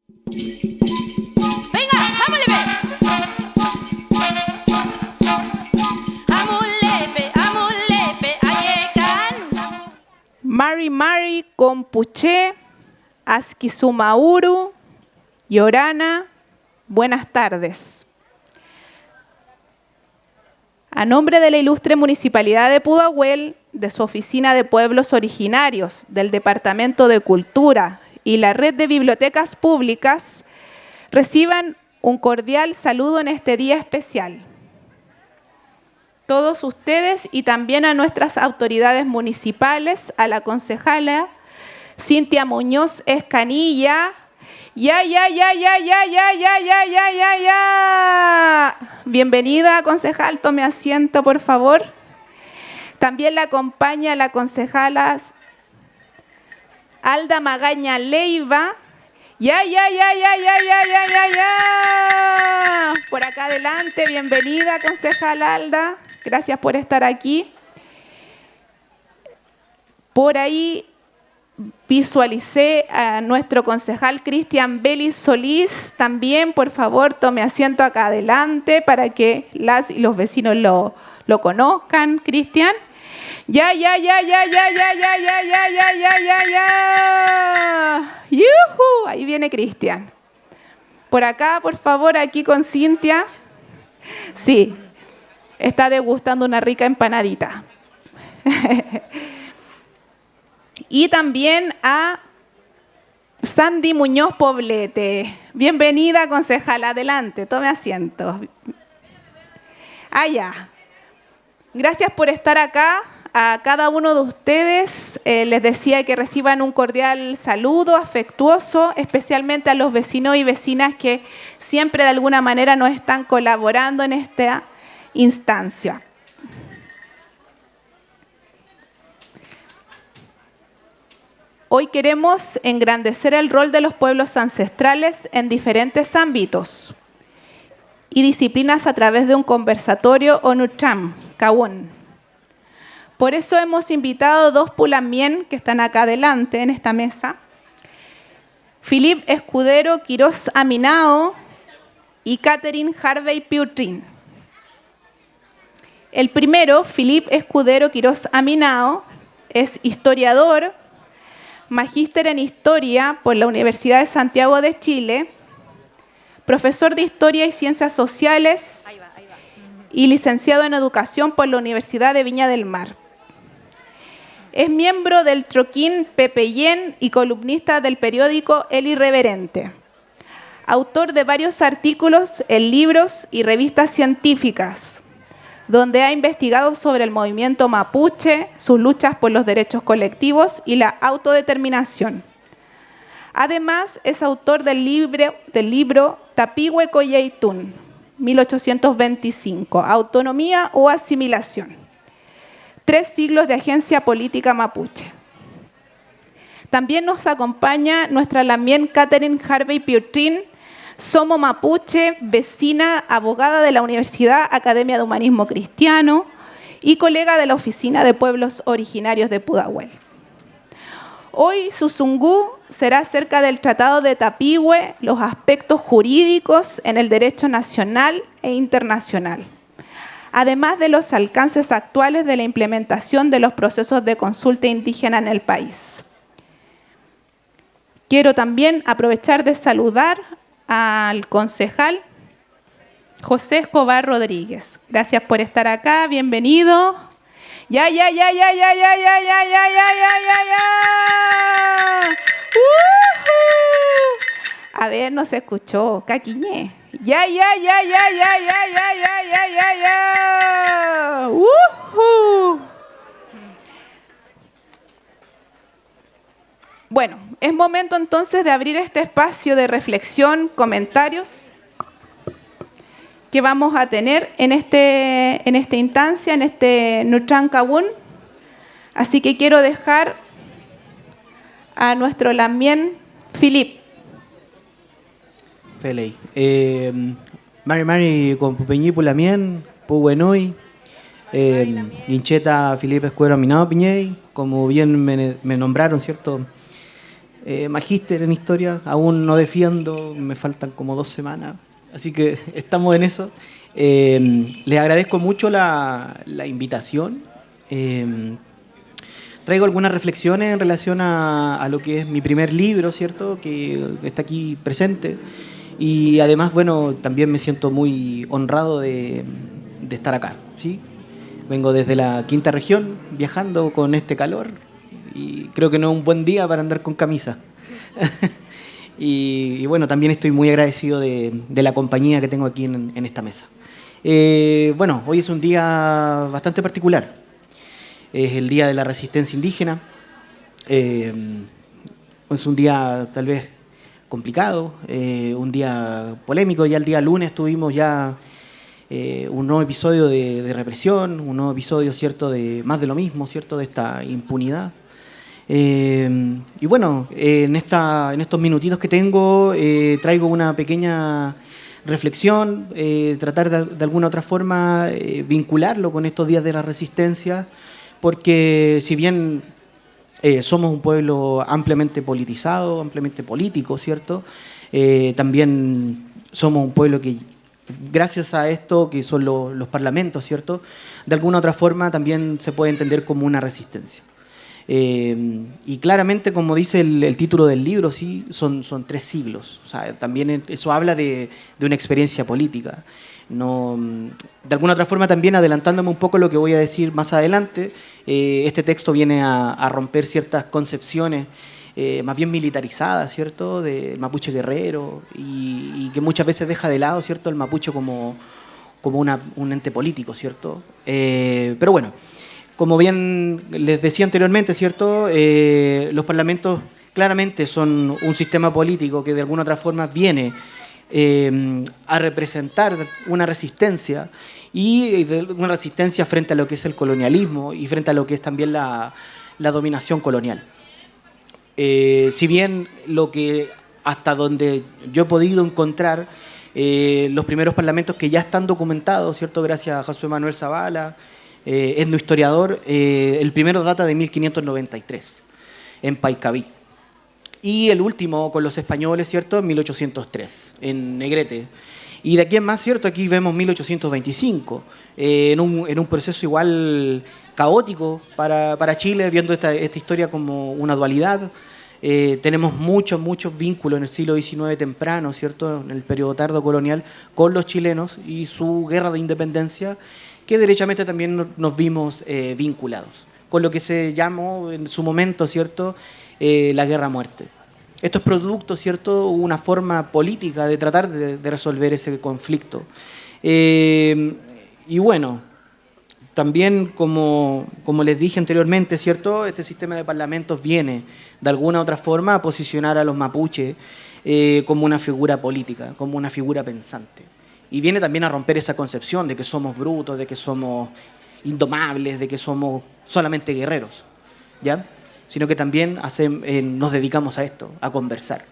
Venga, amulepe, ayekan. Mari Mari Compuché, Askisumauru, Yorana, buenas tardes. A nombre de la ilustre Municipalidad de Pudahuel, de su Oficina de Pueblos Originarios, del Departamento de Cultura y la Red de Bibliotecas Públicas, reciban un cordial saludo en este día especial. Todos ustedes y también a nuestras autoridades municipales, a la concejala Cintia Muñoz Escanilla. Ya. Bienvenida, concejal, tome asiento, por favor. También la acompaña la concejala Alda Magaña Leiva. Ya. Por acá adelante, bienvenida, concejala Alda. Gracias por estar aquí. Por ahí visualicé a nuestro concejal Cristian Belis Solís. También, por favor, tome asiento acá adelante para que las y los vecinos lo conozcan. Cristian. Ya. ¡Yujú! Ahí viene Cristian. Por acá, por favor, aquí con Cintia. Sí, está degustando una rica empanadita. Y también a Sandy Muñoz Poblete. Bienvenida, concejala. Adelante, tome asiento. Ya. Gracias por estar acá. A cada uno de ustedes les decía que reciban un cordial saludo afectuoso, especialmente a los vecinos y vecinas que siempre de alguna manera nos están colaborando en esta instancia. Hoy queremos engrandecer el rol de los pueblos ancestrales en diferentes ámbitos y disciplinas a través de un conversatorio Onutram, Kawun. Por eso hemos invitado dos pulamien que están acá adelante en esta mesa. Philip Escudero Quiroz Aminao y Catherine Harvey Piutrin. El primero, Philip Escudero Quiroz Aminao, es historiador, magíster en Historia por la Universidad de Santiago de Chile, profesor de Historia y Ciencias Sociales y licenciado en Educación por la Universidad de Viña del Mar. Es miembro del Troquín Pepeyén y columnista del periódico El Irreverente. Autor de varios artículos en libros y revistas científicas, donde ha investigado sobre el movimiento mapuche, sus luchas por los derechos colectivos y la autodeterminación. Además, es autor del libro Tapihue Coyeitún, 1825, Autonomía o Asimilación. 3 siglos de agencia política mapuche. También nos acompaña nuestra lamien Catherine Harvey Piutrin, Somo Mapuche, vecina, abogada de la Universidad Academia de Humanismo Cristiano y colega de la Oficina de Pueblos Originarios de Pudahuel. Hoy su sungú será acerca del Tratado de Tapihue, los aspectos jurídicos en el derecho nacional e internacional, además de los alcances actuales de la implementación de los procesos de consulta indígena en el país. Quiero también aprovechar de saludar al concejal José Escobar Rodríguez. Gracias por estar acá, bienvenido. Ya. A ver, no se escuchó, caquiñé. Ya. Bueno, es momento entonces de abrir este espacio de reflexión, comentarios que vamos a tener en esta instancia, en este Nutram Kawun. Así que quiero dejar a nuestro lamien Philip. Feley. Mari con Pupeñí Pulamien, Puwenui, Guincheta Felipe Escuero Aminado Piñey, como bien me nombraron, ¿cierto? magíster en historia, aún no defiendo, me faltan como 2 semanas, así que estamos en eso. Les agradezco mucho la invitación. Traigo algunas reflexiones en relación a lo que es mi primer libro, ¿cierto?, que está aquí presente. Y además, bueno, también me siento muy honrado de estar acá, ¿sí? Vengo desde la quinta región, viajando con este calor, y creo que no es un buen día para andar con camisa. y bueno, también estoy muy agradecido de la compañía que tengo aquí en esta mesa. Bueno, hoy es un día bastante particular. Es el Día de la Resistencia Indígena. Es un día tal vez complicado, un día polémico. Ya el día lunes tuvimos ya un nuevo episodio de represión, un nuevo episodio, ¿cierto?, de más de lo mismo, ¿cierto?, de esta impunidad. Y bueno, en estos minutitos que tengo, traigo una pequeña reflexión, tratar de alguna otra forma vincularlo con estos días de la resistencia, porque si bien somos un pueblo ampliamente politizado, ampliamente político, ¿cierto?, también somos un pueblo que, gracias a esto que son los parlamentos, ¿cierto?, de alguna otra forma también se puede entender como una resistencia. Y claramente, como dice el título del libro, sí, son 3 siglos. O sea, también eso habla de una experiencia política. No, de alguna otra forma, también adelantándome un poco lo que voy a decir más adelante, este texto viene a romper ciertas concepciones más bien militarizadas, ¿cierto?, del mapuche guerrero, y que muchas veces deja de lado, ¿cierto?, el mapuche como un ente político, ¿cierto? Pero bueno, como bien les decía anteriormente, ¿cierto?, los parlamentos claramente son un sistema político que de alguna otra forma viene a representar una resistencia, y una resistencia frente a lo que es el colonialismo y frente a lo que es también la dominación colonial. Si bien lo que hasta donde yo he podido encontrar, los primeros parlamentos que ya están documentados, ¿cierto?, gracias a José Manuel Zavala, etnohistoriador, el primero data de 1593, en Paikaví. Y el último con los españoles, ¿cierto?, en 1803, en Negrete. Y de aquí en más, ¿cierto?, aquí vemos 1825, en un proceso igual caótico para Chile, viendo esta historia como una dualidad. Tenemos muchos vínculos en el siglo XIX temprano, ¿cierto?, en el periodo tardo colonial, con los chilenos y su guerra de independencia, que derechamente también nos vimos vinculados, con lo que se llamó en su momento, ¿cierto?, la guerra a muerte. Esto es producto, ¿cierto?, una forma política de tratar de resolver ese conflicto. Y bueno, también como les dije anteriormente, ¿cierto?, este sistema de parlamentos viene de alguna u otra forma a posicionar a los mapuches como una figura política, como una figura pensante. Y viene también a romper esa concepción de que somos brutos, de que somos indomables, de que somos solamente guerreros, ¿ya? Sino que también nos dedicamos a esto, a conversar.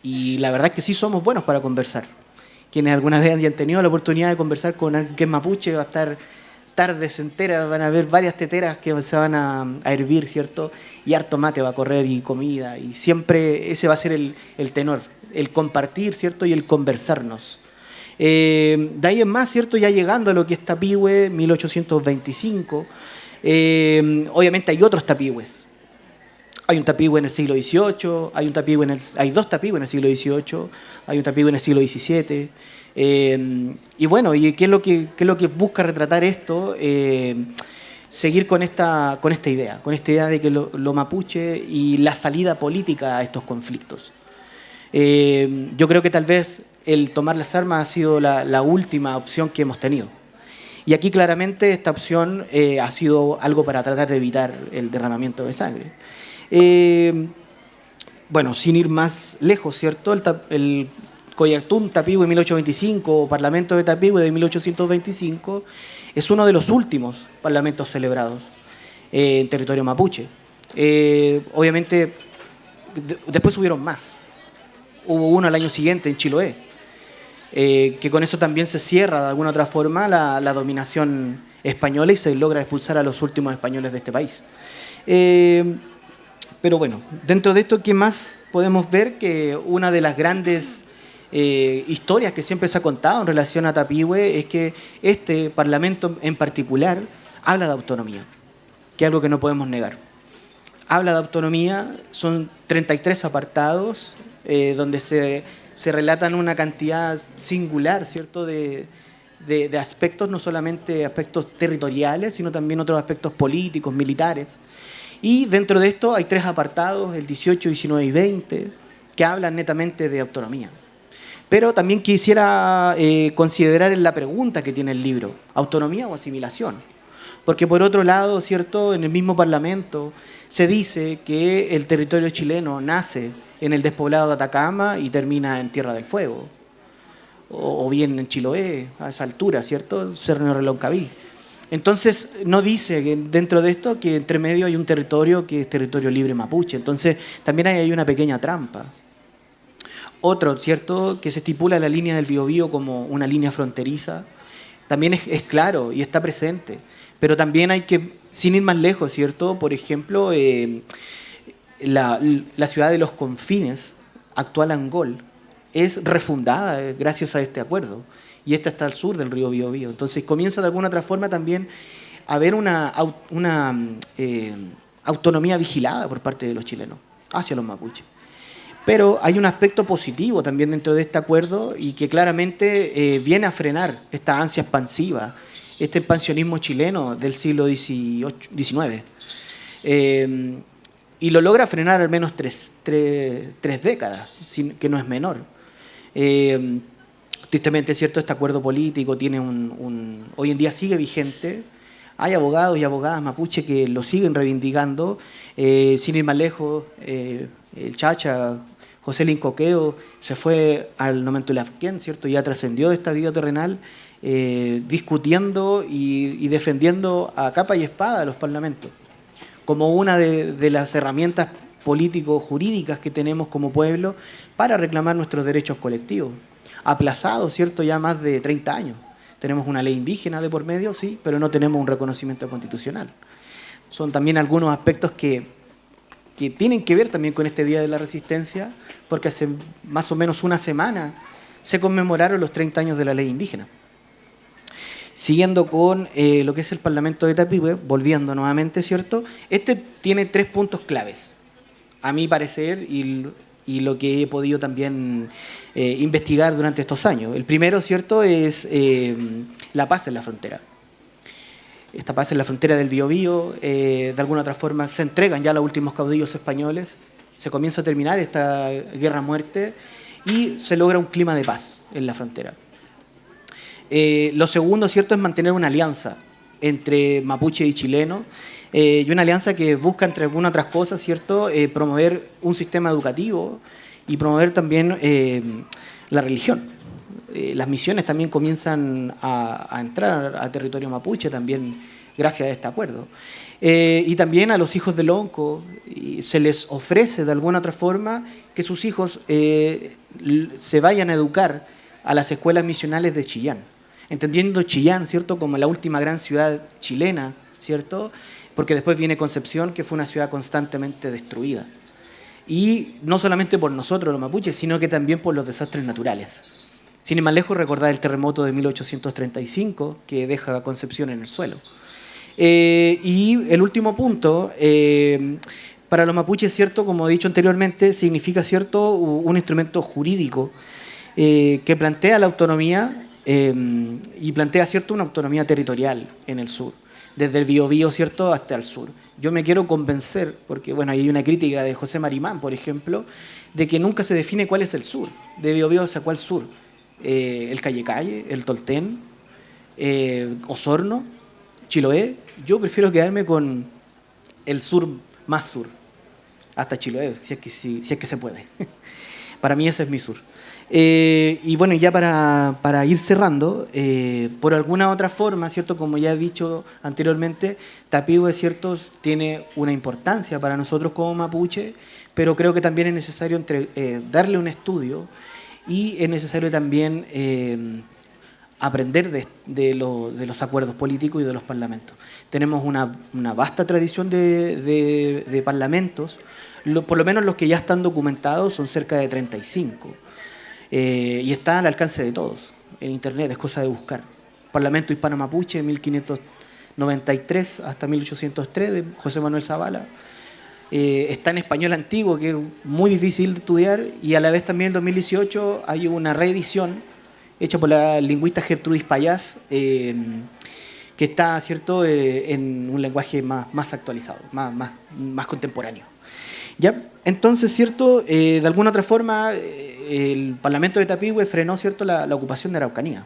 Y la verdad es que sí somos buenos para conversar. Quienes alguna vez hayan tenido la oportunidad de conversar con alguien que es mapuche, va a estar tardes enteras, van a ver varias teteras que se van a hervir, ¿cierto? Y harto mate va a correr y comida. Y siempre ese va a ser el tenor, el compartir, ¿cierto?, y el conversarnos. De ahí en más, ¿cierto?, ya llegando a lo que es Tapihue, 1825, obviamente hay otros Tapihües. Hay un Tapihue en el siglo XVIII, hay 2 Tapihue en el siglo XVIII, hay un Tapihue en el siglo XVII. Y bueno, ¿y qué es lo que busca retratar esto? Seguir con esta idea de que lo mapuche y la salida política a estos conflictos. Yo creo que tal vez el tomar las armas ha sido la última opción que hemos tenido. Y aquí claramente esta opción ha sido algo para tratar de evitar el derramamiento de sangre. Bueno, sin ir más lejos, ¿cierto? El Coyactún Tapihue de 1825 o Parlamento de Tapihue de 1825 es uno de los últimos parlamentos celebrados en territorio mapuche. Obviamente, después hubieron más. Hubo uno al año siguiente en Chiloé, que con eso también se cierra de alguna otra forma la dominación española y se logra expulsar a los últimos españoles de este país. Pero bueno, dentro de esto, ¿qué más podemos ver? Que una de las grandes historias que siempre se ha contado en relación a Tapihue es que este Parlamento en particular habla de autonomía, que es algo que no podemos negar. Habla de autonomía, son 33 apartados donde se relatan una cantidad singular, ¿cierto?, de aspectos, no solamente aspectos territoriales, sino también otros aspectos políticos, militares. Y dentro de esto hay 3 apartados, el 18, 19 y 20, que hablan netamente de autonomía. Pero también quisiera considerar en la pregunta que tiene el libro, ¿autonomía o asimilación? Porque por otro lado, ¿cierto?, en el mismo Parlamento se dice que el territorio chileno nace en el despoblado de Atacama y termina en Tierra del Fuego, o bien en Chiloé, a esa altura, ¿cierto?, Cerro Reloncaví. Entonces, no dice que dentro de esto que entre medio hay un territorio que es territorio libre mapuche. Entonces, también hay una pequeña trampa. Otro, ¿cierto?, que se estipula la línea del Biobío como una línea fronteriza, también es claro y está presente. Pero también hay que, sin ir más lejos, ¿cierto?, por ejemplo, la ciudad de Los Confines, actual Angol, es refundada gracias a este acuerdo. Y esta está al sur del río Biobío. Entonces comienza de alguna otra forma también a haber una autonomía vigilada por parte de los chilenos hacia los mapuches. Pero hay un aspecto positivo también dentro de este acuerdo y que claramente viene a frenar esta ansia expansiva, este expansionismo chileno del siglo XIX. Y lo logra frenar al menos tres décadas, que no es menor. Tristemente, ¿cierto?, este acuerdo político tiene hoy en día sigue vigente. Hay abogados y abogadas mapuche que lo siguen reivindicando. Sin ir más lejos, el Chacha, José Lincoqueo, se fue al Nomentulafquén, ¿cierto?, ya trascendió de esta vida terrenal, discutiendo y defendiendo a capa y espada a los parlamentos, como una de las herramientas político-jurídicas que tenemos como pueblo para reclamar nuestros derechos colectivos. Aplazado, ¿cierto?, ya más de 30 años. Tenemos una ley indígena de por medio, sí, pero no tenemos un reconocimiento constitucional. Son también algunos aspectos que tienen que ver también con este Día de la Resistencia, porque hace más o menos una semana se conmemoraron los 30 años de la ley indígena. Siguiendo con lo que es el Parlamento de Tapihue, volviendo nuevamente, ¿cierto?, este tiene 3 puntos claves, a mi parecer, y lo que he podido también investigar durante estos años. El primero, ¿cierto?, es la paz en la frontera. Esta paz en la frontera del Biobío, de alguna otra forma se entregan ya los últimos caudillos españoles, se comienza a terminar esta guerra-muerte y se logra un clima de paz en la frontera. Lo segundo, ¿cierto?, es mantener una alianza entre mapuche y chileno, y una alianza que busca, entre algunas otras cosas, ¿cierto?, promover un sistema educativo y promover también la religión. Las misiones también comienzan a entrar a territorio mapuche también gracias a este acuerdo. Y también a los hijos del Onco se les ofrece de alguna otra forma que sus hijos se vayan a educar a las escuelas misionales de Chillán, entendiendo Chillán, ¿cierto?, como la última gran ciudad chilena, ¿cierto?, porque después viene Concepción, que fue una ciudad constantemente destruida. Y no solamente por nosotros los mapuches, sino que también por los desastres naturales. Sin ir más lejos, recordar el terremoto de 1835, que deja a Concepción en el suelo. Y el último punto, para los mapuches, ¿cierto?, como he dicho anteriormente, significa, ¿cierto?, un instrumento jurídico que plantea la autonomía y plantea, ¿cierto?, una autonomía territorial en el sur, desde el Biobío, ¿cierto?, hasta el sur. Yo me quiero convencer, porque bueno, hay una crítica de José Marimán, por ejemplo, de que nunca se define cuál es el sur, de Biobío hacia cuál sur. El Calle, el Tolten, Osorno, Chiloé. Yo prefiero quedarme con el sur más sur, hasta Chiloé, si es que se puede. Para mí ese es mi sur. Y bueno, ya para ir cerrando, por alguna otra forma, ¿cierto?, como ya he dicho anteriormente, Tapihue, ¿cierto?, tiene una importancia para nosotros como mapuche, pero creo que también es necesario darle un estudio y es necesario también aprender de los acuerdos políticos y de los parlamentos. Tenemos una vasta tradición de parlamentos, por lo menos los que ya están documentados son cerca de 35, y están al alcance de todos. En internet es cosa de buscar. Parlamento Hispano Mapuche, 1593 hasta 1803, de José Manuel Zavala. Está en español antiguo, que es muy difícil de estudiar, y a la vez también en 2018 hay una reedición hecha por la lingüista Gertrudis Payás, que está, ¿cierto?, en un lenguaje más actualizado, más contemporáneo. ¿Ya? Entonces, ¿cierto?, de alguna otra forma, el Parlamento de Tapigüe frenó, ¿cierto?, la ocupación de Araucanía.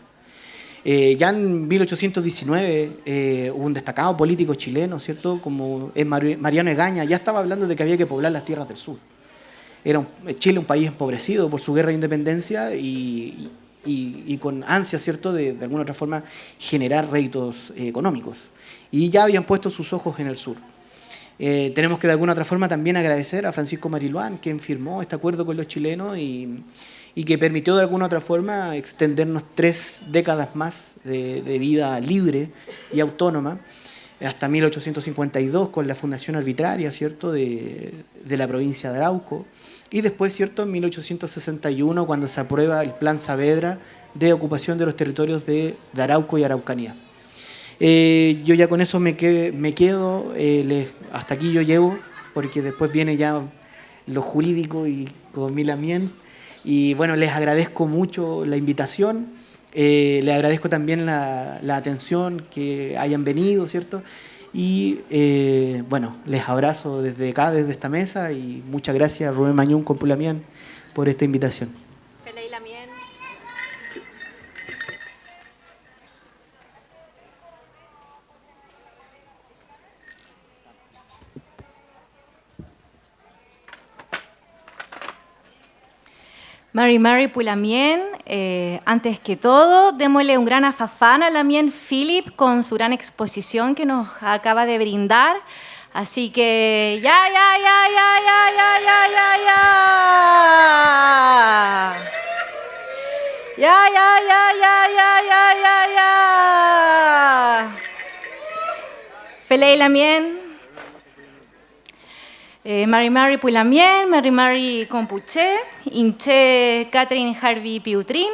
Ya en 1819 hubo un destacado político chileno, ¿cierto?, como es Mariano Egaña, ya estaba hablando de que había que poblar las tierras del sur. Era Chile un país empobrecido por su guerra de independencia y con ansia, ¿cierto?, de alguna otra forma generar réditos económicos. Y ya habían puesto sus ojos en el sur. Tenemos que de alguna otra forma también agradecer a Francisco Mariluán, quien firmó este acuerdo con los chilenos y que permitió de alguna otra forma extendernos 3 décadas más de vida libre y autónoma, hasta 1852 con la fundación arbitraria, ¿cierto?, de la provincia de Arauco, y después, ¿cierto?, en 1861 cuando se aprueba el Plan Saavedra de ocupación de los territorios de Arauco y Araucanía. Yo ya con eso me quedo, hasta aquí yo llego, porque después viene ya lo jurídico y con Milamien. Y bueno, les agradezco mucho la invitación, les agradezco también la atención, que hayan venido, ¿cierto? Y bueno, les abrazo desde acá, desde esta mesa, y muchas gracias Rubén Mañún con Pulamien por esta invitación. Mari Pulamien, antes que todo, démosle un gran afafán a Lamien Philip con su gran exposición que nos acaba de brindar. Así que, ya. Pelei Lamien. Mari Pulamien, Mari Compuché, Inche Catherine Harvey Piutrin,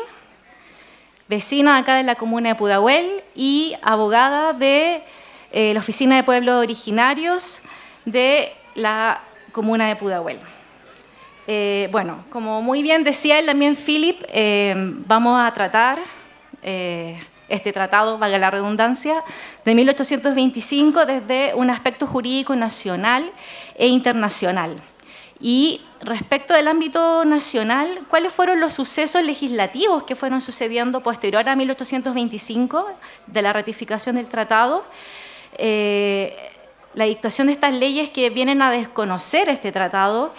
vecina acá de la comuna de Pudahuel y abogada de la Oficina de Pueblos Originarios de la comuna de Pudahuel. Bueno, como muy bien decía el Lamien Philip, vamos a tratar este tratado, valga la redundancia, de 1825 desde un aspecto jurídico nacional e internacional. Y respecto del ámbito nacional, ¿cuáles fueron los sucesos legislativos que fueron sucediendo posterior a 1825 de la ratificación del tratado? La dictación de estas leyes que vienen a desconocer este tratado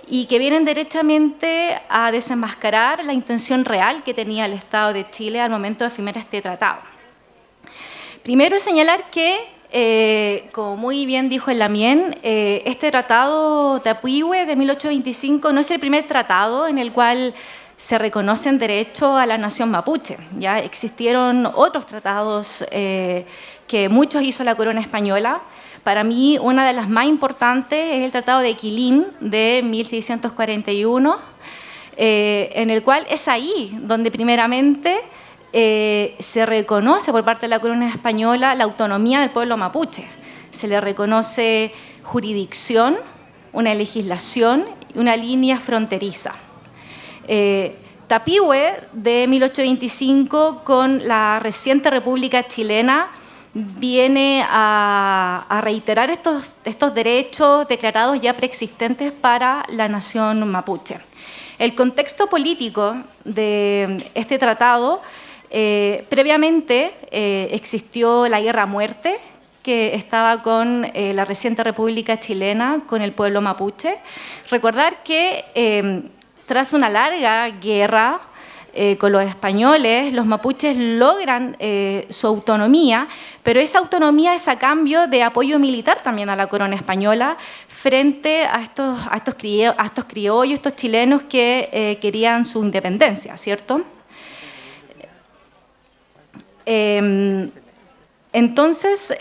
y que vienen derechamente a desenmascarar la intención real que tenía el Estado de Chile al momento de firmar este tratado. Primero es señalar que, como muy bien dijo el Lamien, este tratado Tapigüe de 1825 no es el primer tratado en el cual se reconocen derechos a la nación mapuche. Ya existieron otros tratados que muchos hizo la corona española. Para mí, una de las más importantes es el Tratado de Quilín de 1641, en el cual es ahí donde primeramente se reconoce por parte de la corona española la autonomía del pueblo mapuche. Se le reconoce jurisdicción, una legislación y una línea fronteriza. Tapigüe de 1825 con la reciente República Chilena viene a reiterar estos derechos declarados ya preexistentes para la nación mapuche. El contexto político de este tratado, previamente existió la guerra a muerte que estaba con la reciente República Chilena, con el pueblo mapuche. Recordar que tras una larga guerra con los españoles, los mapuches logran su autonomía, pero esa autonomía es a cambio de apoyo militar también a la corona española frente a estos criollos, estos chilenos que querían su independencia, ¿cierto? Entonces,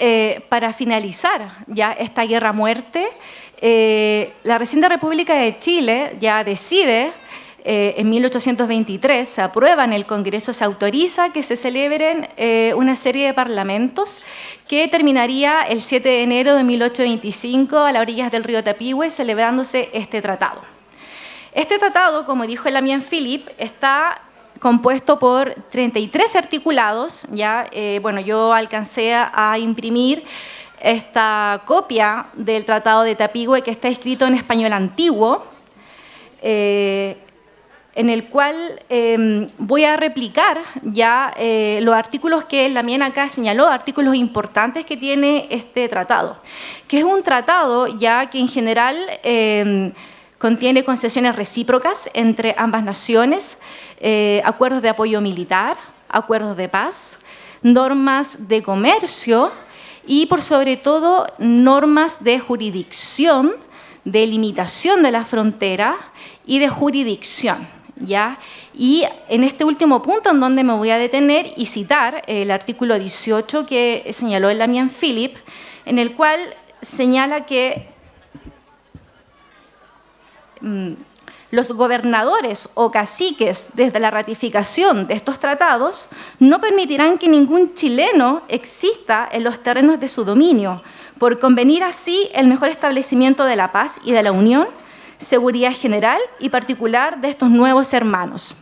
para finalizar ya esta guerra a muerte, la reciente República de Chile ya decide, en 1823, se aprueba en el Congreso, se autoriza que se celebren una serie de parlamentos que terminaría el 7 de enero de 1825 a las orillas del río Tapigüe, celebrándose este tratado. Este tratado, como dijo el Damián Philip, está compuesto por 33 articulados. Ya, bueno, yo alcancé a imprimir esta copia del Tratado de Tapigüe, que está escrito en español antiguo, en el cual voy a replicar ya los artículos que el Damián acá señaló, artículos importantes que tiene este tratado, que es un tratado ya que en general contiene concesiones recíprocas entre ambas naciones, acuerdos de apoyo militar, acuerdos de paz, normas de comercio y, por sobre todo, normas de jurisdicción, de limitación de la frontera y de jurisdicción, ¿ya? Y en este último punto en donde me voy a detener y citar el artículo 18 que señaló el Damián Philip, en el cual señala que los gobernadores o caciques, desde la ratificación de estos tratados, no permitirán que ningún chileno exista en los terrenos de su dominio, por convenir así el mejor establecimiento de la paz y de la unión, seguridad general y particular de estos nuevos hermanos.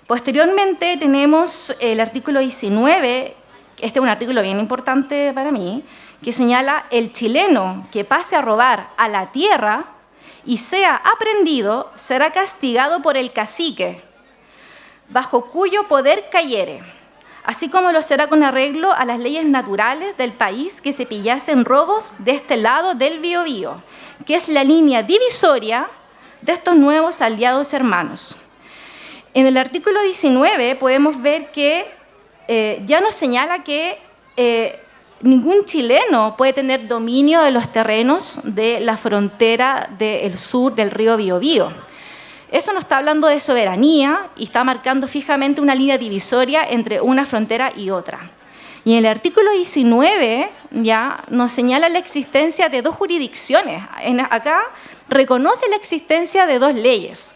Posteriormente tenemos el artículo 19, este es un artículo bien importante para mí, que señala: el chileno que pase a robar a la tierra y sea aprehendido, será castigado por el cacique, bajo cuyo poder cayere, así como lo será con arreglo a las leyes naturales del país que se pillasen robos de este lado del Biobío, que es la línea divisoria de estos nuevos aliados hermanos. En el artículo 19 podemos ver que ya nos señala que ningún chileno puede tener dominio de los terrenos de la frontera del sur del río Biobío. Eso nos está hablando de soberanía y está marcando fijamente una línea divisoria entre una frontera y otra. Y en el artículo 19 ya nos señala la existencia de dos jurisdicciones. Acá reconoce la existencia de dos leyes: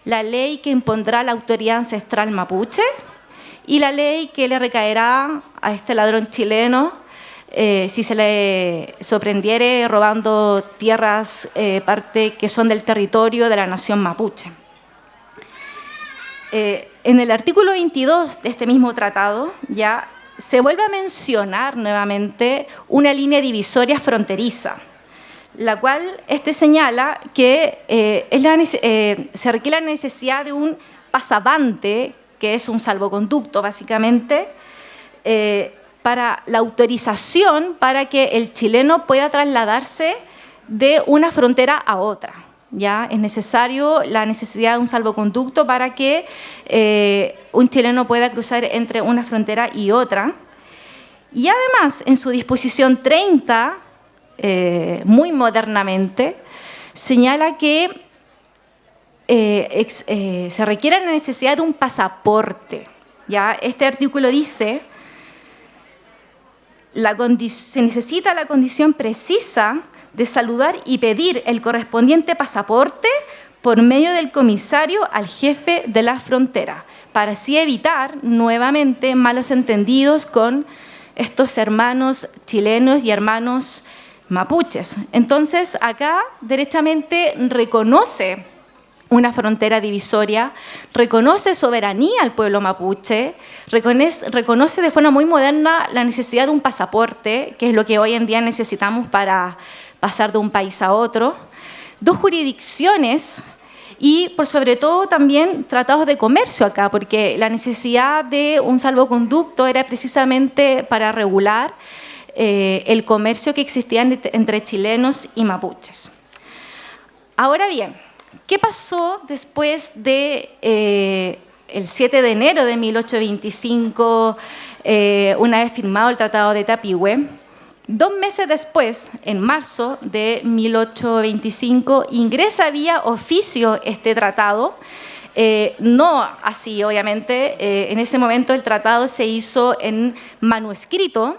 la ley que impondrá la autoridad ancestral mapuche y la ley que le recaerá a este ladrón chileno si se le sorprendiere robando tierras parte que son del territorio de la nación mapuche. En el artículo 22 de este mismo tratado ya se vuelve a mencionar nuevamente una línea divisoria fronteriza, la cual señala que se requiere la necesidad de un pasavante, que es un salvoconducto básicamente, para la autorización para que el chileno pueda trasladarse de una frontera a otra. ¿Ya? Es necesario la necesidad de un salvoconducto para que un chileno pueda cruzar entre una frontera y otra. Y además, en su disposición 30, muy modernamente, señala que se requiere la necesidad de un pasaporte. ¿Ya? Este artículo dice: se necesita la condición precisa de saludar y pedir el correspondiente pasaporte por medio del comisario al jefe de la frontera, para así evitar nuevamente malos entendidos con estos hermanos chilenos y hermanos mapuches. Entonces, acá derechamente reconoce una frontera divisoria, reconoce soberanía al pueblo mapuche, reconoce de forma muy moderna la necesidad de un pasaporte, que es lo que hoy en día necesitamos para pasar de un país a otro, dos jurisdicciones y, por sobre todo, también tratados de comercio acá, porque la necesidad de un salvoconducto era precisamente para regular el comercio que existía entre chilenos y mapuches. Ahora bien, ¿qué pasó después de el 7 de enero de 1825, una vez firmado el Tratado de Tapigüe? 2 meses después, en marzo de 1825, ingresa vía oficio este tratado No así, obviamente. En ese momento el tratado se hizo en manuscrito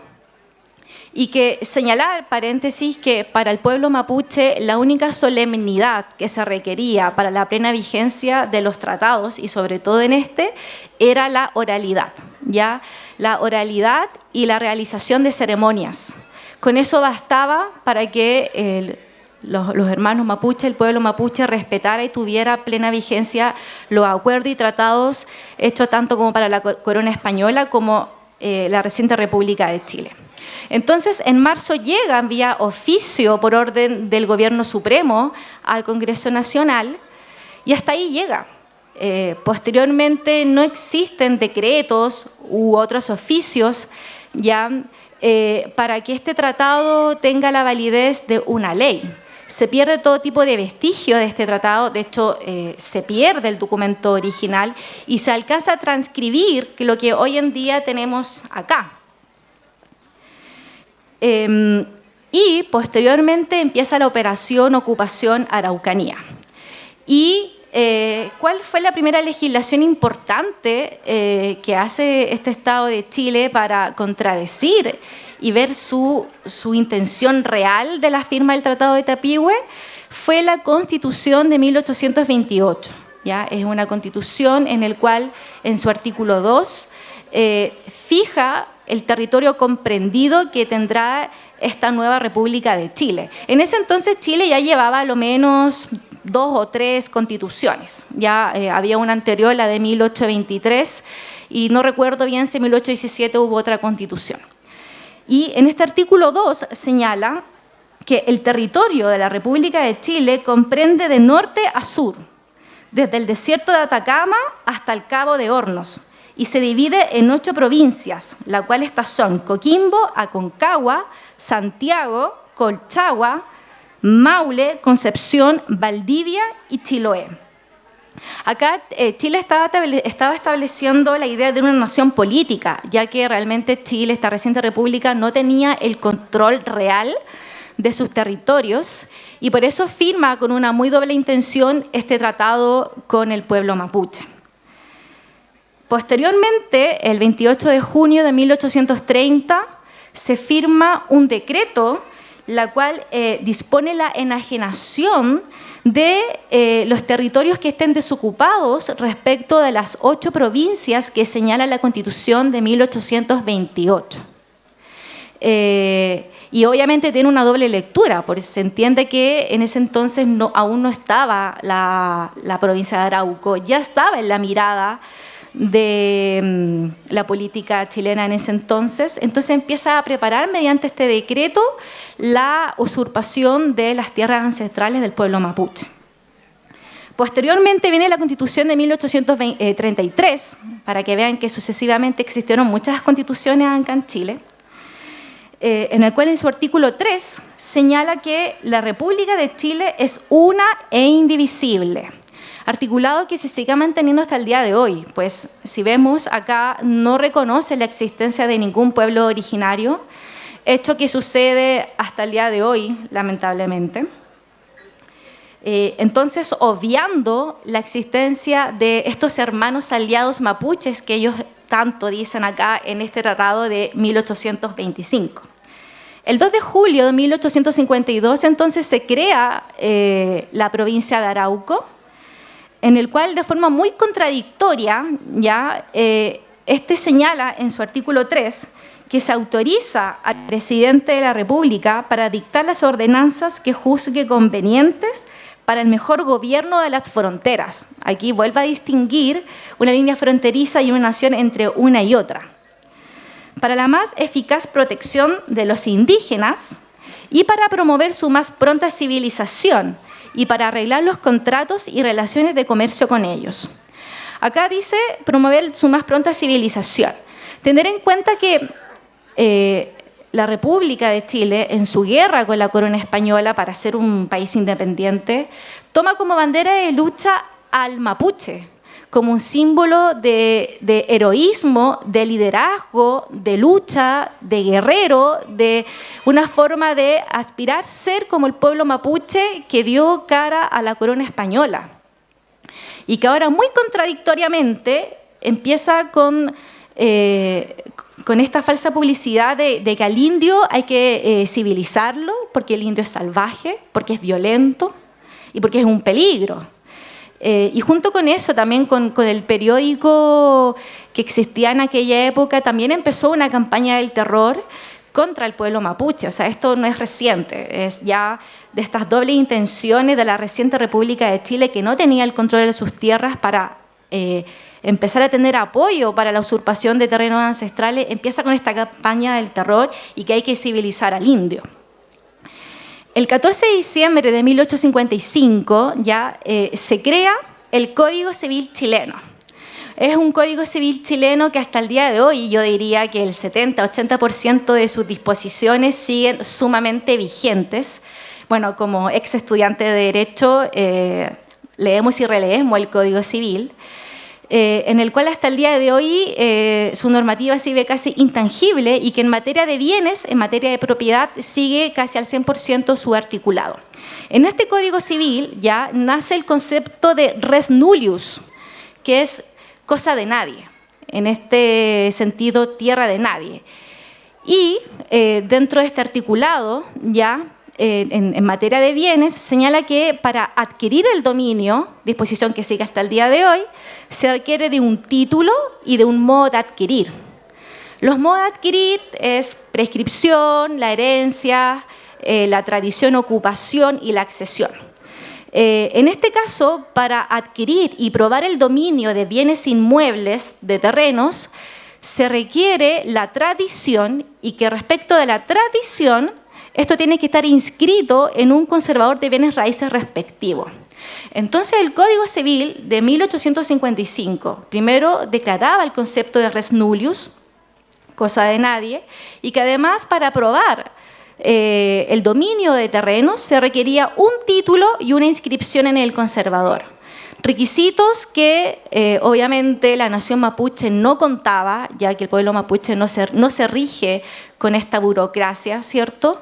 y que señalar, paréntesis, que para el pueblo mapuche la única solemnidad que se requería para la plena vigencia de los tratados, y sobre todo en este, era la oralidad, ¿ya? La oralidad y la realización de ceremonias. Con eso bastaba para que los hermanos mapuche, el pueblo mapuche, respetara y tuviera plena vigencia los acuerdos y tratados hechos tanto como para la corona española como la reciente República de Chile. Entonces, en marzo llegan vía oficio por orden del Gobierno Supremo al Congreso Nacional y hasta ahí llega. Posteriormente no existen decretos u otros oficios ya para que este tratado tenga la validez de una ley. Se pierde todo tipo de vestigio de este tratado, de hecho se pierde el documento original y se alcanza a transcribir lo que hoy en día tenemos acá. Y posteriormente empieza la operación Ocupación Araucanía. ¿Y cuál fue la primera legislación importante que hace este Estado de Chile para contradecir y ver su intención real de la firma del Tratado de Tapigüe? Fue la Constitución de 1828. ¿Ya? Es una constitución en la cual, en su artículo 2, fija el territorio comprendido que tendrá esta nueva República de Chile. En ese entonces Chile ya llevaba a lo menos 2 o 3 constituciones. Ya había una anterior, la de 1823, y no recuerdo bien si en 1817 hubo otra constitución. Y en este artículo 2 señala que el territorio de la República de Chile comprende de norte a sur, desde el desierto de Atacama hasta el Cabo de Hornos, y se divide en 8 provincias, las cuales estas son Coquimbo, Aconcagua, Santiago, Colchagua, Maule, Concepción, Valdivia y Chiloé. Acá Chile estaba estableciendo la idea de una nación política, ya que realmente Chile, esta reciente república, no tenía el control real de sus territorios y por eso firma con una muy doble intención este tratado con el pueblo mapuche. Posteriormente, el 28 de junio de 1830, se firma un decreto la cual dispone la enajenación de los territorios que estén desocupados respecto de las 8 provincias que señala la Constitución de 1828. Y obviamente tiene una doble lectura, porque se entiende que en ese entonces aún no estaba la provincia de Arauco, ya estaba en la mirada de la política chilena en ese entonces empieza a preparar mediante este decreto la usurpación de las tierras ancestrales del pueblo mapuche. Posteriormente viene la Constitución de 1833, para que vean que sucesivamente existieron muchas constituciones acá en Chile, en el cual en su artículo 3 señala que la República de Chile es una e indivisible. Articulado que se siga manteniendo hasta el día de hoy, pues si vemos acá no reconoce la existencia de ningún pueblo originario, hecho que sucede hasta el día de hoy, lamentablemente. Entonces, obviando la existencia de estos hermanos aliados mapuches que ellos tanto dicen acá en este tratado de 1825. El 2 de julio de 1852, entonces, se crea la provincia de Arauco, en el cual de forma muy contradictoria, ya, este señala en su artículo 3 que se autoriza al presidente de la República para dictar las ordenanzas que juzgue convenientes para el mejor gobierno de las fronteras. Aquí vuelve a distinguir una línea fronteriza y una nación entre una y otra. Para la más eficaz protección de los indígenas y para promover su más pronta civilización, y para arreglar los contratos y relaciones de comercio con ellos. Acá dice promover su más pronta civilización. Tener en cuenta que la República de Chile, en su guerra con la corona española para ser un país independiente, toma como bandera de lucha al mapuche, como un símbolo de heroísmo, de liderazgo, de lucha, de guerrero, de una forma de aspirar ser como el pueblo mapuche que dio cara a la corona española. y que ahora muy contradictoriamente empieza con esta falsa publicidad de que al indio hay que civilizarlo porque el indio es salvaje, porque es violento y porque es un peligro. Y junto con eso, también con el periódico que existía en aquella época, también empezó una campaña del terror contra el pueblo mapuche. O sea, esto no es reciente, es ya de estas dobles intenciones de la reciente República de Chile, que no tenía el control de sus tierras para empezar a tener apoyo para la usurpación de terrenos ancestrales. Empieza con esta campaña del terror y que hay que civilizar al indio. El 14 de diciembre de 1855 ya se crea el Código Civil chileno. Es un Código Civil chileno que hasta el día de hoy yo diría que el 70-80% de sus disposiciones siguen sumamente vigentes. Bueno, como ex estudiante de Derecho leemos y releemos el Código Civil, en el cual hasta el día de hoy su normativa sigue casi intangible y que en materia de bienes, en materia de propiedad, sigue casi al 100% su articulado. En este Código Civil ya nace el concepto de res nullius, que es cosa de nadie, en este sentido tierra de nadie. Y dentro de este articulado ya en materia de bienes señala que para adquirir el dominio, disposición que sigue hasta el día de hoy, se requiere de un título y de un modo de adquirir. Los modos de adquirir es prescripción, la herencia, la tradición, ocupación y la accesión. En este caso, para adquirir y probar el dominio de bienes inmuebles, de terrenos, se requiere la tradición y que respecto de la tradición, esto tiene que estar inscrito en un conservador de bienes raíces respectivo. Entonces, el Código Civil de 1855 primero declaraba el concepto de res nullius, cosa de nadie, y que además para probar el dominio de terrenos se requería un título y una inscripción en el conservador. Requisitos que obviamente la nación mapuche no contaba, ya que el pueblo mapuche no se rige con esta burocracia, ¿cierto?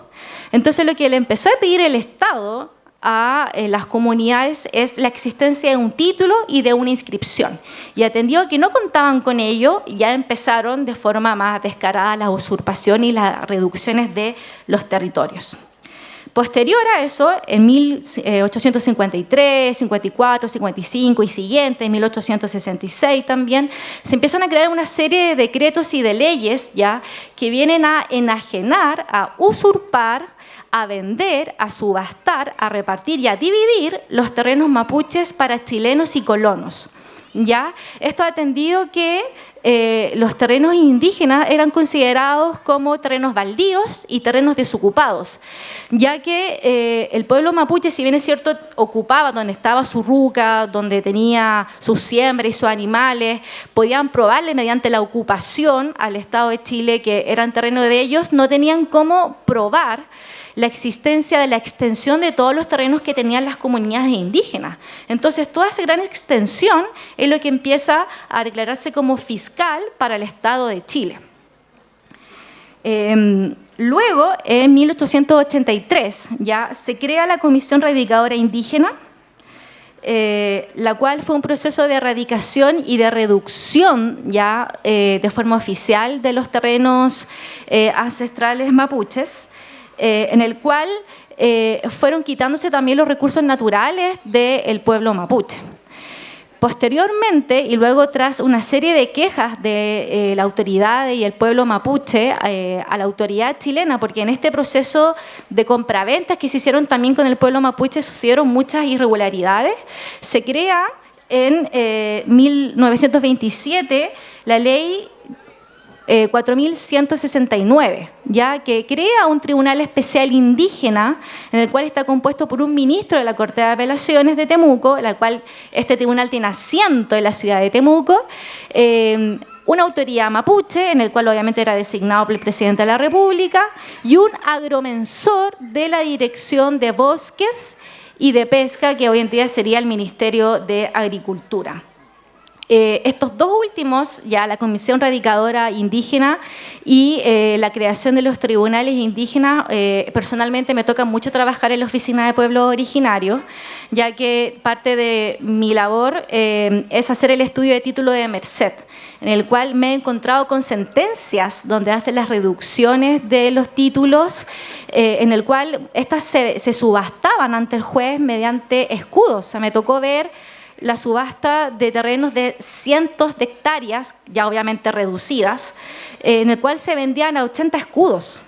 Entonces lo que le empezó a pedir el Estado a las comunidades es la existencia de un título y de una inscripción. Y atendido que no contaban con ello, ya empezaron de forma más descarada la usurpación y las reducciones de los territorios. Posterior a eso, en 1853, 54, 55 y siguiente, en 1866 también, se empiezan a crear una serie de decretos y de leyes ya que vienen a enajenar, a usurpar, a vender, a subastar, a repartir y a dividir los terrenos mapuches para chilenos y colonos. ¿Ya? Esto ha atendido que los terrenos indígenas eran considerados como terrenos baldíos y terrenos desocupados, ya que el pueblo mapuche, si bien es cierto, ocupaba donde estaba su ruca, donde tenía sus siembras y sus animales, podían probarle mediante la ocupación al Estado de Chile que eran terrenos de ellos, no tenían cómo probar la existencia de la extensión de todos los terrenos que tenían las comunidades indígenas. Entonces, toda esa gran extensión es lo que empieza a declararse como fiscal para el Estado de Chile. Luego, en 1883, ya se crea la Comisión Radicadora Indígena, la cual fue un proceso de erradicación y de reducción ya de forma oficial de los terrenos ancestrales mapuches, en el cual fueron quitándose también los recursos naturales del pueblo mapuche. Posteriormente, y luego tras una serie de quejas de la autoridad y el pueblo mapuche a la autoridad chilena, porque en este proceso de compraventas que se hicieron también con el pueblo mapuche sucedieron muchas irregularidades, se crea en 1927 la ley 4169, ya que crea un tribunal especial indígena en el cual está compuesto por un ministro de la Corte de Apelaciones de Temuco, la cual este tribunal tiene asiento en la ciudad de Temuco, una autoridad mapuche, en el cual obviamente era designado por el presidente de la República, y un agromensor de la Dirección de Bosques y de Pesca, que hoy en día sería el Ministerio de Agricultura. Estos dos últimos, ya la Comisión Radicadora Indígena y la creación de los tribunales indígenas, personalmente me toca mucho trabajar en la Oficina de Pueblos Originarios, ya que parte de mi labor es hacer el estudio de título de Merced, en el cual me he encontrado con sentencias donde hacen las reducciones de los títulos, en el cual estas se subastaban ante el juez mediante escudos. O sea, me tocó ver la subasta de terrenos de cientos de hectáreas, ya obviamente reducidas, en el cual se vendían a 80 escudos.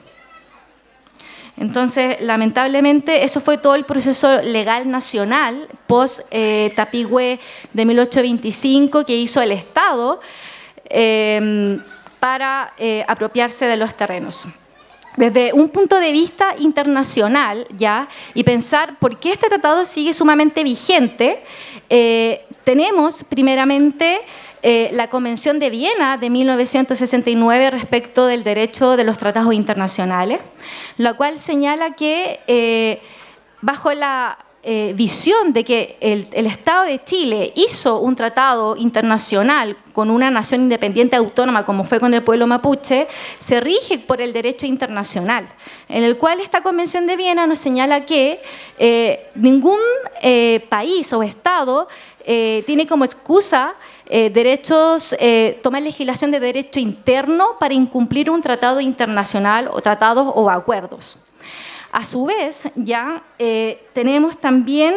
Entonces, lamentablemente, eso fue todo el proceso legal nacional post-Tapigüe de 1825 que hizo el Estado para apropiarse de los terrenos. Desde un punto de vista internacional, ya, y pensar por qué este tratado sigue sumamente vigente, tenemos primeramente la Convención de Viena de 1969 respecto del derecho de los tratados internacionales, la cual señala que bajo la visión de que el Estado de Chile hizo un tratado internacional con una nación independiente autónoma como fue con el pueblo mapuche, se rige por el derecho internacional, en el cual esta Convención de Viena nos señala que ningún país o Estado tiene como excusa tomar legislación de derecho interno para incumplir un tratado internacional o tratados o acuerdos. A su vez, ya tenemos también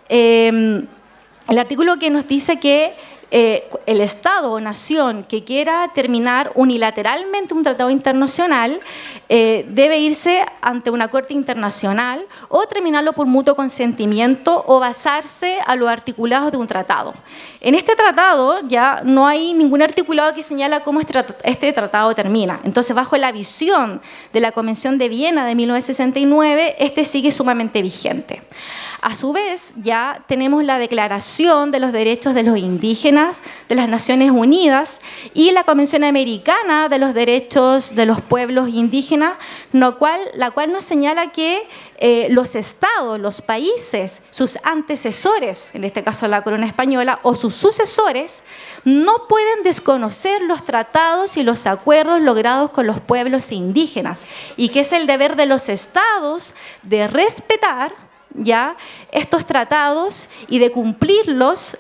el artículo que nos dice que el Estado o nación que quiera terminar unilateralmente un tratado internacional debe irse ante una corte internacional o terminarlo por mutuo consentimiento o basarse a los articulados de un tratado. En este tratado ya no hay ningún articulado que señala cómo este tratado termina. Entonces, bajo la visión de la Convención de Viena de 1969, este sigue sumamente vigente. A su vez, ya tenemos la Declaración de los Derechos de los Indígenas de las Naciones Unidas y la Convención Americana de los Derechos de los Pueblos Indígenas, la cual nos señala que los estados, los países, sus antecesores, en este caso la corona española, o sus sucesores, no pueden desconocer los tratados y los acuerdos logrados con los pueblos indígenas, y que es el deber de los estados de respetar ya estos tratados y de cumplirlos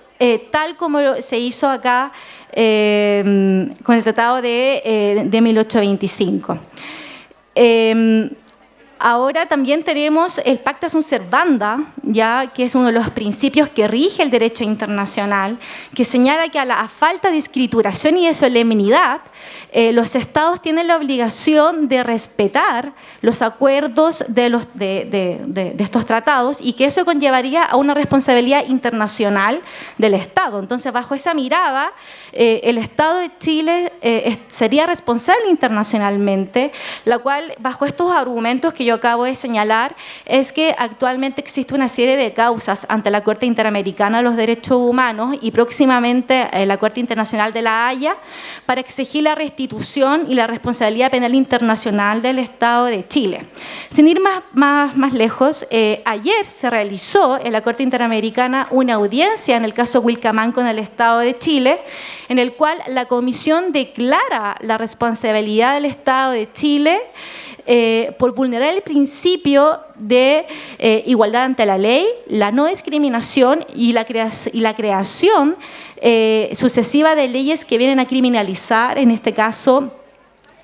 tal como se hizo acá con el tratado de 1825. Ahora también tenemos el Pacta Sunt Servanda, ya, que es uno de los principios que rige el derecho internacional, que señala que a la falta de escrituración y de solemnidad, los estados tienen la obligación de respetar los acuerdos de estos tratados y que eso conllevaría a una responsabilidad internacional del Estado. Entonces, bajo esa mirada, el Estado de Chile sería responsable internacionalmente, la cual, bajo estos argumentos que yo acabo de señalar, es que actualmente existe una serie de causas ante la Corte Interamericana de los Derechos Humanos y próximamente la Corte Internacional de la Haya para exigir la restitución y la responsabilidad penal internacional del Estado de Chile. Sin ir más lejos, ayer se realizó en la Corte Interamericana una audiencia en el caso Wilcamán con el Estado de Chile, en el cual la Comisión declara la responsabilidad del Estado de Chile por vulnerar el principio de igualdad ante la ley, la no discriminación y la creación sucesiva de leyes que vienen a criminalizar, en este caso,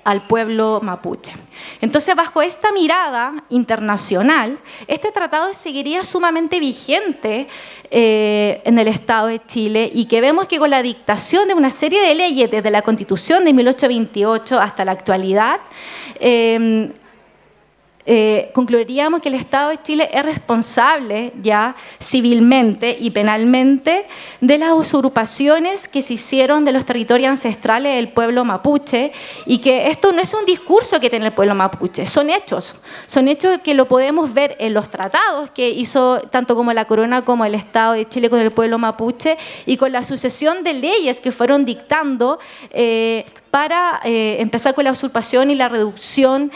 al pueblo mapuche. Entonces, bajo esta mirada internacional, este tratado seguiría sumamente vigente en el Estado de Chile y que vemos que con la dictación de una serie de leyes desde la Constitución de 1828 hasta la actualidad, concluiríamos que el Estado de Chile es responsable ya civilmente y penalmente de las usurpaciones que se hicieron de los territorios ancestrales del pueblo mapuche y que esto no es un discurso que tiene el pueblo mapuche, son hechos que lo podemos ver en los tratados que hizo tanto como la corona como el Estado de Chile con el pueblo mapuche y con la sucesión de leyes que fueron dictando para empezar con la usurpación y la reducción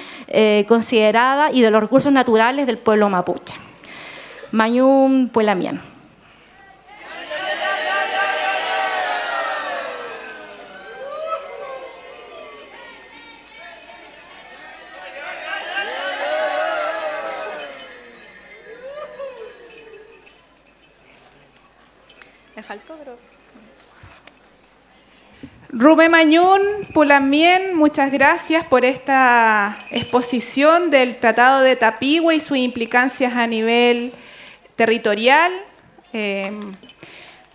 considerada y de los recursos naturales del pueblo mapuche. Mayún Puelamien. faltó, pero... Rubén Mañún, Pulamien, muchas gracias por esta exposición del Tratado de Tapigüe y sus implicancias a nivel territorial.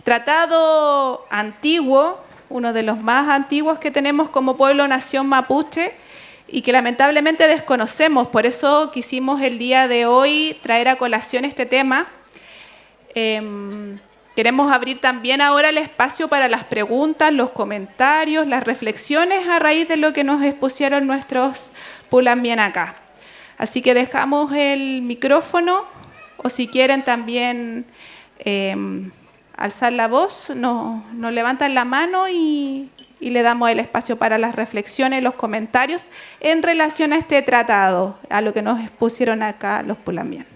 Tratado antiguo, uno de los más antiguos que tenemos como pueblo-nación mapuche y que lamentablemente desconocemos. Por eso quisimos el día de hoy traer a colación este tema. Queremos abrir también ahora el espacio para las preguntas, los comentarios, las reflexiones a raíz de lo que nos expusieron nuestros Pulamien acá. Así que dejamos el micrófono, o si quieren también alzar la voz, nos levantan la mano y le damos el espacio para las reflexiones, los comentarios en relación a este tratado, a lo que nos expusieron acá los Pulamien.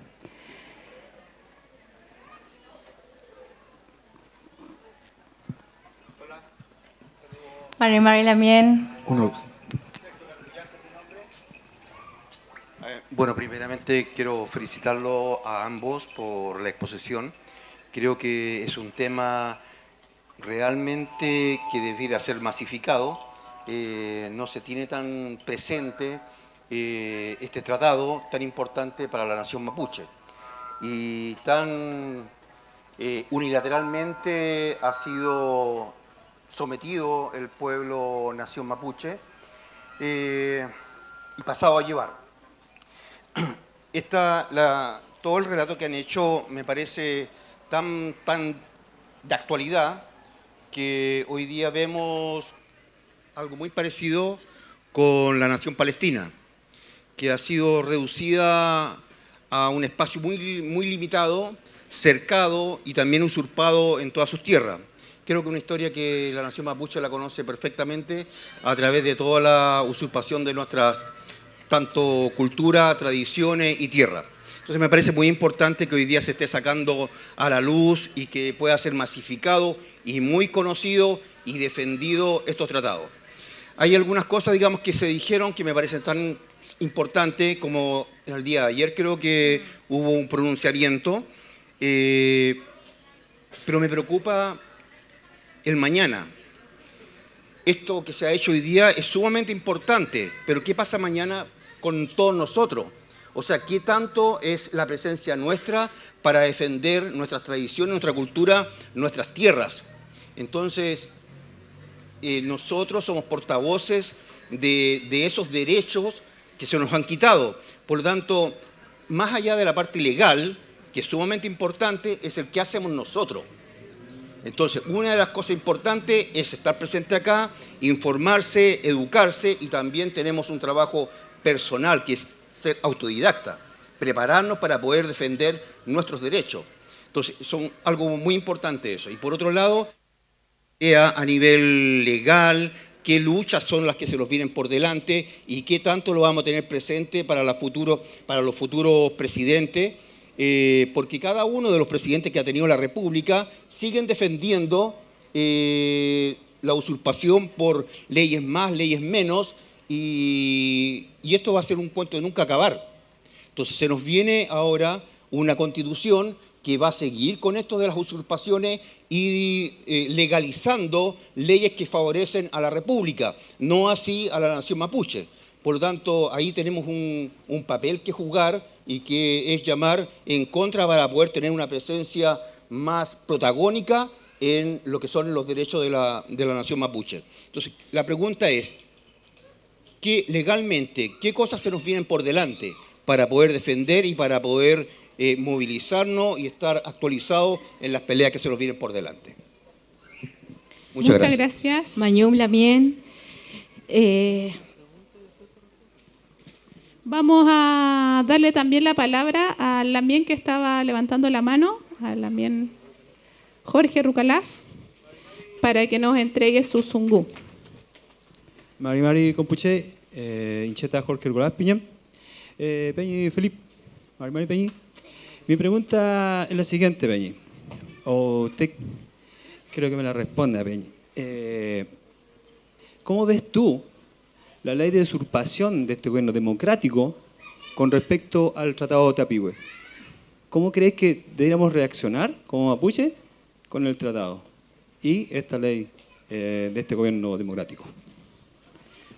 María Lamien. Bueno, primeramente quiero felicitarlo a ambos por la exposición. Creo que es un tema realmente que debiera ser masificado. No se tiene tan presente este tratado tan importante para la nación mapuche. Y tan unilateralmente ha sido sometido el pueblo nación mapuche y pasado a llevar. Todo el relato que han hecho me parece tan de actualidad que hoy día vemos algo muy parecido con la nación palestina, que ha sido reducida a un espacio muy limitado, cercado y también usurpado en todas sus tierras. Creo que una historia que la nación mapuche la conoce perfectamente a través de toda la usurpación de nuestras tanto cultura, tradiciones y tierra. Entonces me parece muy importante que hoy día se esté sacando a la luz y que pueda ser masificado y muy conocido y defendido estos tratados. Hay algunas cosas, digamos, que se dijeron que me parecen tan importantes como en el día de ayer creo que hubo un pronunciamiento, pero me preocupa el mañana. Esto que se ha hecho hoy día es sumamente importante, pero ¿qué pasa mañana con todos nosotros? O sea, ¿qué tanto es la presencia nuestra para defender nuestras tradiciones, nuestra cultura, nuestras tierras? Entonces, nosotros somos portavoces de esos derechos que se nos han quitado. Por lo tanto, más allá de la parte legal, que es sumamente importante, es el que hacemos nosotros. Entonces, una de las cosas importantes es estar presente acá, informarse, educarse y también tenemos un trabajo personal que es ser autodidacta, prepararnos para poder defender nuestros derechos. Entonces, son algo muy importante eso. Y por otro lado, a nivel legal, qué luchas son las que se nos vienen por delante y qué tanto lo vamos a tener presente para los futuros presidentes. Porque cada uno de los presidentes que ha tenido la República siguen defendiendo la usurpación por leyes más, leyes menos, y esto va a ser un cuento de nunca acabar. Entonces se nos viene ahora una constitución que va a seguir con esto de las usurpaciones y legalizando leyes que favorecen a la República, no así a la nación mapuche. Por lo tanto, ahí tenemos un papel que jugar y que es llamar en contra para poder tener una presencia más protagónica en lo que son los derechos de la nación mapuche. Entonces, la pregunta es, legalmente, ¿qué cosas se nos vienen por delante para poder defender y para poder movilizarnos y estar actualizados en las peleas que se nos vienen por delante? Muchas gracias. Mañum Lamien. Vamos a darle también la palabra a Lamien que estaba levantando la mano, a Lamien Jorge Rucalaf, para que nos entregue su zungú. Mari Compuche, Incheta Jorge Rucalaf Piñam, Peñi Felipe, Mari Peñi. Mi pregunta es la siguiente, Peñi, o usted creo que me la responda, Peñi. ¿Cómo ves tú la ley de usurpación de este gobierno democrático con respecto al Tratado de Tapigüe? ¿Cómo crees que deberíamos reaccionar como mapuche con el tratado? y esta ley de este gobierno democrático.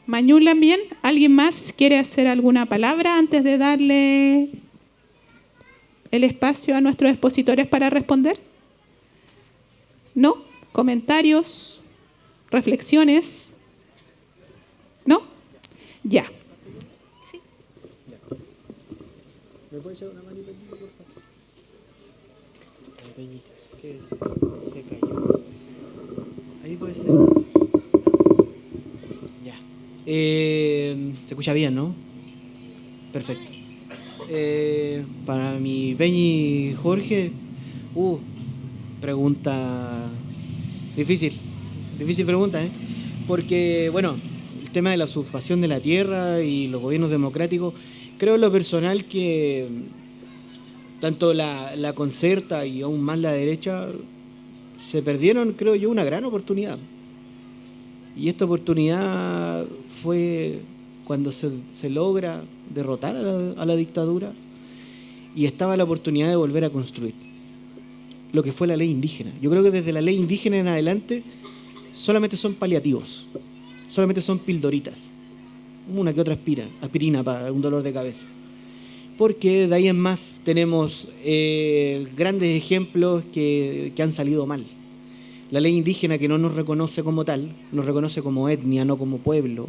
Mañulan, bien. ¿Alguien más quiere hacer alguna palabra antes de darle el espacio a nuestros expositores para responder? ¿No? ¿Comentarios? ¿Reflexiones? ¿No? Ya. ¿Me puede echar una manita aquí, por favor? Peñi, que se cayó. Ahí puede ser. Ya. Se escucha bien, ¿no? Perfecto. Para mi Peñi Jorge, pregunta difícil pregunta, ¿eh? Porque, bueno, el tema de la usurpación de la tierra y los gobiernos democráticos, creo en lo personal que tanto la concerta y aún más la derecha se perdieron, creo yo, una gran oportunidad. Y esta oportunidad fue cuando se logra derrotar a la dictadura y estaba la oportunidad de volver a construir lo que fue la ley indígena. Yo creo que desde la ley indígena en adelante solamente son paliativos, solamente son pildoritas, una que otra aspirina para un dolor de cabeza. Porque de ahí en más tenemos grandes ejemplos que han salido mal. La ley indígena, que no nos reconoce como tal, nos reconoce como etnia, no como pueblo.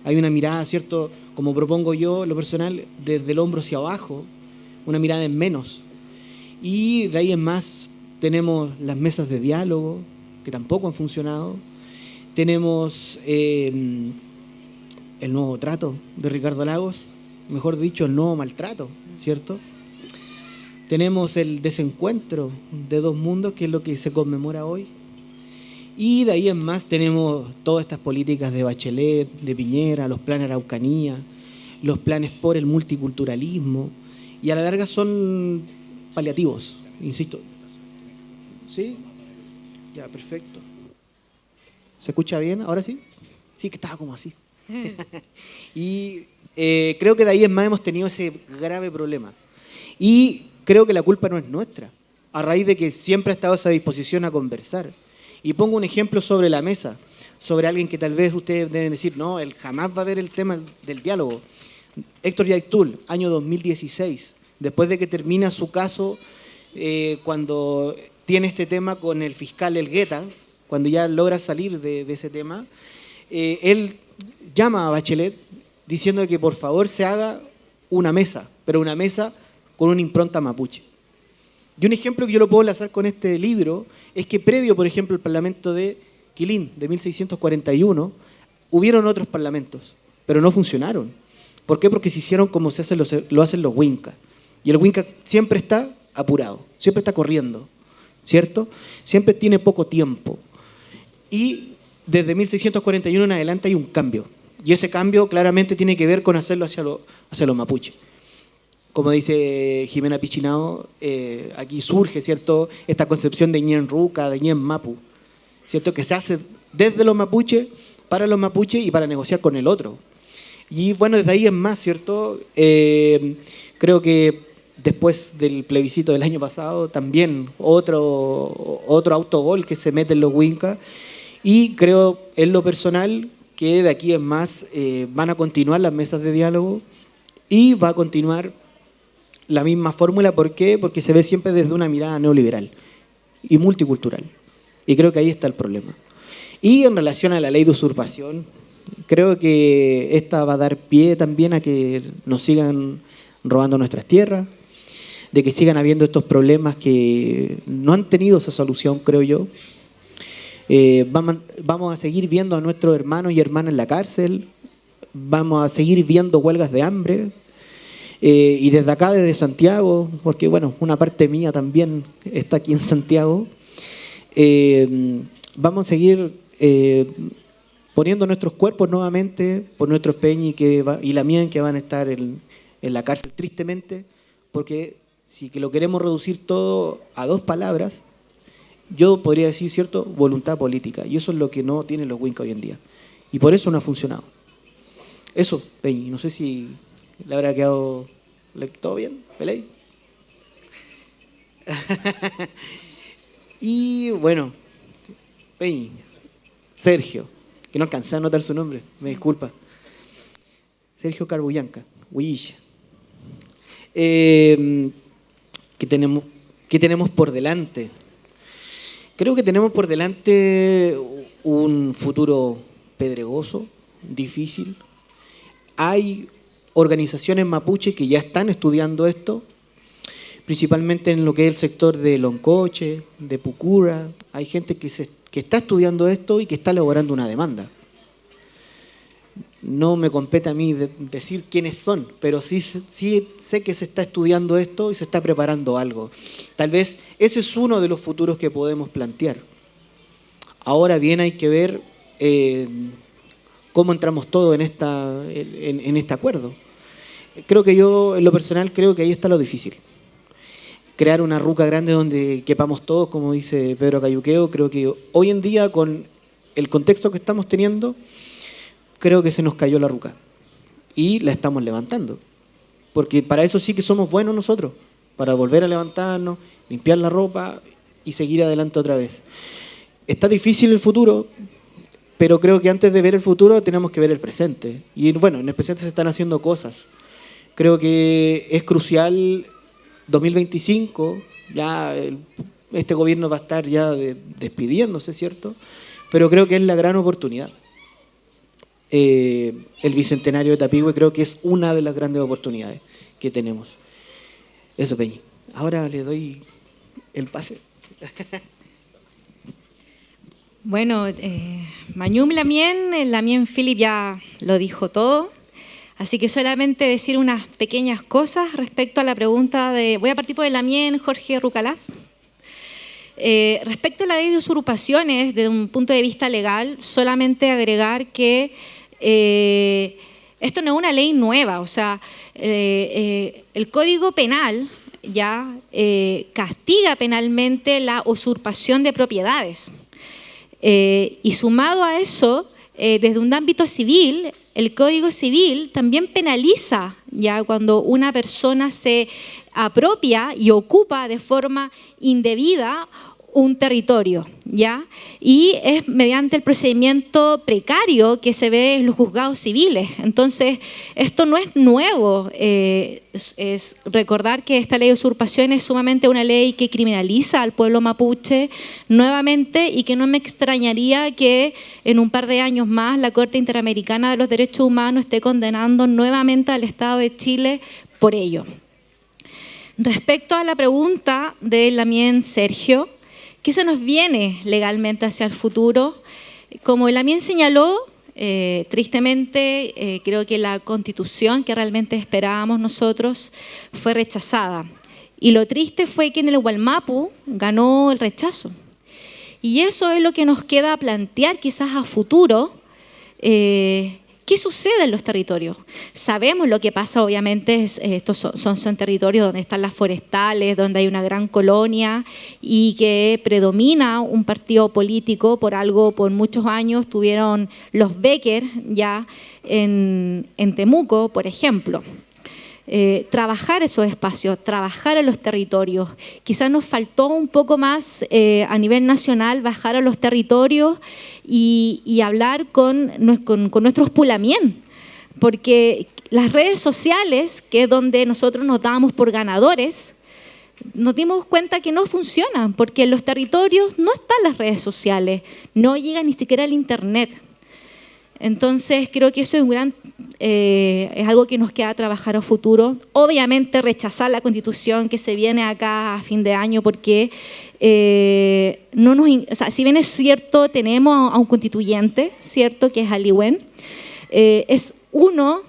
Hay una mirada, ¿cierto?, como propongo yo, lo personal, desde el hombro hacia abajo, una mirada en menos. Y de ahí en más tenemos las mesas de diálogo, que tampoco han funcionado. Tenemos el nuevo trato de Ricardo Lagos, mejor dicho, el nuevo maltrato, ¿cierto? Tenemos el desencuentro de dos mundos, que es lo que se conmemora hoy. Y de ahí en más tenemos todas estas políticas de Bachelet, de Piñera, los planes Araucanía, los planes por el multiculturalismo, y a la larga son paliativos, insisto. ¿Sí? Ya, perfecto. ¿Se escucha bien? ¿Ahora sí? Sí, que estaba como así. Y creo que de ahí en más hemos tenido ese grave problema. Y creo que la culpa no es nuestra, a raíz de que siempre ha estado a esa disposición a conversar. Y pongo un ejemplo sobre la mesa, sobre alguien que tal vez ustedes deben decir, no, él jamás va a ver el tema del diálogo. Héctor Yaitul, año 2016, después de que termina su caso, cuando tiene este tema con el fiscal Elgueta, cuando ya logra salir de ese tema, él llama a Bachelet diciendo que por favor se haga una mesa, pero una mesa con una impronta mapuche. Y un ejemplo que yo lo puedo enlazar con este libro es que previo, por ejemplo, al Parlamento de Quilín de 1641, hubieron otros parlamentos, pero no funcionaron. ¿Por qué? Porque se hicieron como lo hacen los Wincas. Y el Winca siempre está apurado, siempre está corriendo, ¿cierto? Siempre tiene poco tiempo. Y desde 1641 en adelante hay un cambio. Y ese cambio claramente tiene que ver con hacerlo hacia los mapuches. Como dice Jimena Pichinao, aquí surge, ¿cierto?, esta concepción de Ñen Ruca, de Ñen Mapu, ¿cierto?, que se hace desde los mapuches, para los mapuches y para negociar con el otro. Y bueno, desde ahí en más, ¿cierto? Creo que después del plebiscito del año pasado, también otro autogol que se mete en los Wincas. Y creo, en lo personal, que de aquí en más van a continuar las mesas de diálogo y va a continuar la misma fórmula. ¿Por qué? Porque se ve siempre desde una mirada neoliberal y multicultural. Y creo que ahí está el problema. Y en relación a la ley de usurpación, creo que esta va a dar pie también a que nos sigan robando nuestras tierras, de que sigan habiendo estos problemas que no han tenido esa solución, creo yo. Vamos a seguir viendo a nuestros hermanos y hermanas en la cárcel, vamos a seguir viendo huelgas de hambre, y desde acá, desde Santiago, porque bueno, una parte mía también está aquí en Santiago, vamos a seguir poniendo nuestros cuerpos nuevamente por nuestros Peñi y la mía, que van a estar en la cárcel, tristemente, porque si que lo queremos reducir todo a dos palabras, yo podría decir, ¿cierto?, voluntad política. Y eso es lo que no tienen los Wincas hoy en día. Y por eso no ha funcionado. Eso, Peñi, no sé si le habrá quedado todo bien, ¿Peley? Y bueno, Peñi, Sergio, que no alcancé a anotar su nombre, me disculpa. Sergio Carbullanca, Huilla. ¿Qué tenemos por delante? Creo que tenemos por delante un futuro pedregoso, difícil. Hay organizaciones mapuche que ya están estudiando esto, principalmente en lo que es el sector de Loncoche, de Pucura. Hay gente que está estudiando esto y que está elaborando una demanda. No me compete a mí decir quiénes son, pero sí sé que se está estudiando esto y se está preparando algo. Tal vez ese es uno de los futuros que podemos plantear. Ahora bien, hay que ver cómo entramos todos en este acuerdo. Creo que yo, en lo personal, creo que ahí está lo difícil. Crear una ruca grande donde quepamos todos, como dice Pedro Cayuqueo, creo que hoy en día, con el contexto que estamos teniendo, creo que se nos cayó la ruca y la estamos levantando. Porque para eso sí que somos buenos nosotros, para volver a levantarnos, limpiar la ropa y seguir adelante otra vez. Está difícil el futuro, pero creo que antes de ver el futuro tenemos que ver el presente. Y bueno, en el presente se están haciendo cosas. Creo que es crucial 2025, ya este gobierno va a estar ya despidiéndose, ¿cierto? Pero creo que es la gran oportunidad. El Bicentenario de Tapigüe creo que es una de las grandes oportunidades que tenemos. Eso, Peñi. Ahora le doy el pase. Bueno, Mañum Lamien Philip ya lo dijo todo, así que solamente decir unas pequeñas cosas respecto a la pregunta de... Voy a partir por el Lamien Jorge Rucalá. Respecto a la ley de usurpaciones, desde un punto de vista legal, solamente agregar que esto no es una ley nueva, o sea, el Código Penal ya castiga penalmente la usurpación de propiedades. Y sumado a eso, desde un ámbito civil, el Código Civil también penaliza ya cuando una persona se apropia y ocupa de forma indebida un territorio, ¿ya? Y es mediante el procedimiento precario que se ve en los juzgados civiles. Entonces, esto no es nuevo. Es recordar que esta ley de usurpación es sumamente una ley que criminaliza al pueblo mapuche nuevamente y que no me extrañaría que en un par de años más la Corte Interamericana de los Derechos Humanos esté condenando nuevamente al Estado de Chile por ello. Respecto a la pregunta de Lamien Sergio, ¿qué se nos viene legalmente hacia el futuro? Como Lamien señaló, tristemente creo que la Constitución que realmente esperábamos nosotros fue rechazada. Y lo triste fue que en el Wallmapu ganó el rechazo. Y eso es lo que nos queda plantear quizás a futuro. ¿Qué sucede en los territorios? Sabemos lo que pasa, obviamente, estos son territorios donde están las forestales, donde hay una gran colonia y que predomina un partido político. Por algo, por muchos años tuvieron los Becker ya en Temuco, por ejemplo. Trabajar esos espacios, trabajar en los territorios. Quizás nos faltó un poco más a nivel nacional bajar a los territorios y hablar con nuestros pulamien, porque las redes sociales, que es donde nosotros nos damos por ganadores, nos dimos cuenta que no funcionan, porque en los territorios no están las redes sociales, no llega ni siquiera el internet. Entonces creo que eso es algo que nos queda trabajar a futuro. Obviamente rechazar la Constitución que se viene acá a fin de año, porque si bien es cierto, tenemos a un constituyente, cierto, que es Aliwen, es uno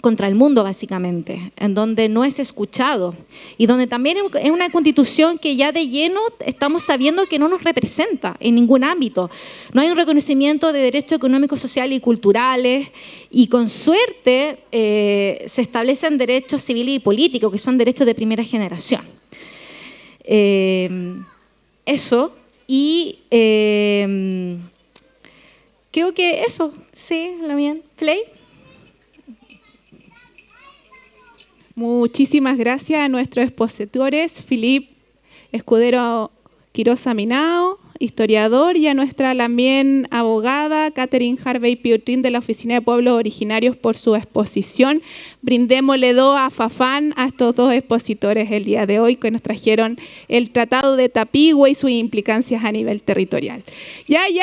contra el mundo, básicamente, en donde no es escuchado y donde también es una constitución que ya de lleno estamos sabiendo que no nos representa en ningún ámbito. No hay un reconocimiento de derechos económicos, sociales y culturales, y con suerte se establecen derechos civiles y políticos, que son derechos de primera generación. Eso, y creo que eso, sí, Lamien. Play. Muchísimas gracias a nuestros expositores, Philip Escudero Quiroz Aminao, historiador, y a nuestra también abogada, Catherine Harvey Piutrin, de la Oficina de Pueblos Originarios, por su exposición. Brindémosle dos a Fafán a estos dos expositores el día de hoy, que nos trajeron el Tratado de Tapigüe y sus implicancias a nivel territorial. ¡Ya! ¡Yujú!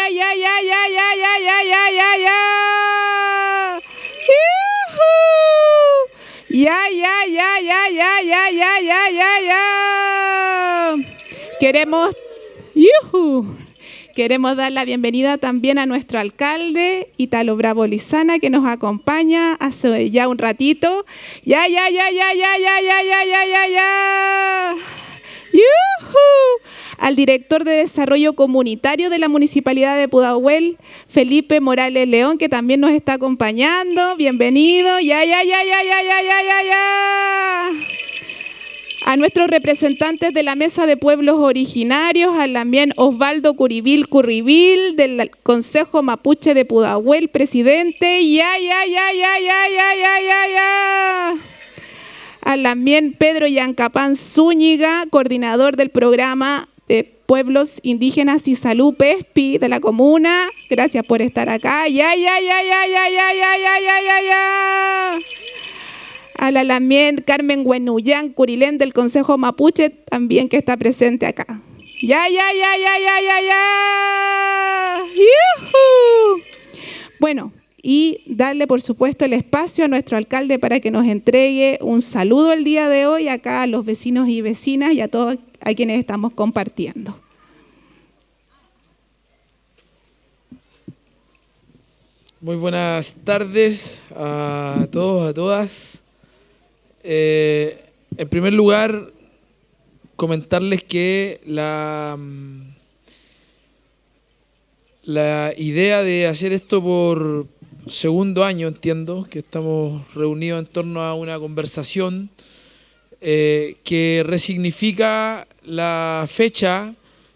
¡Ya! Queremos dar la bienvenida también a nuestro alcalde, Italo Bravo Lizana, que nos acompaña hace ya un ratito. ¡Ya! ¡Yujú! Al director de Desarrollo Comunitario de la Municipalidad de Pudahuel, Felipe Morales León, que también nos está acompañando. Bienvenido. ¡Ya! A nuestros representantes de la Mesa de Pueblos Originarios, a también Osvaldo Curribil, del Consejo Mapuche de Pudahuel, presidente. A también Pedro Yancapán Zúñiga, coordinador del programa de Pueblos Indígenas y Salud PESPI de la comuna. Gracias por estar acá. A la también Carmen Huenuyán Curilén del Consejo Mapuche, también que está presente acá. ¡Yujú! Bueno, y darle por supuesto el espacio a nuestro alcalde para que nos entregue un saludo el día de hoy acá a los vecinos y vecinas y a todos a quienes estamos compartiendo. Muy buenas tardes a todos, a todas. En primer lugar, comentarles que la idea de hacer esto por segundo año, entiendo, que estamos reunidos en torno a una conversación que resignifica la fecha,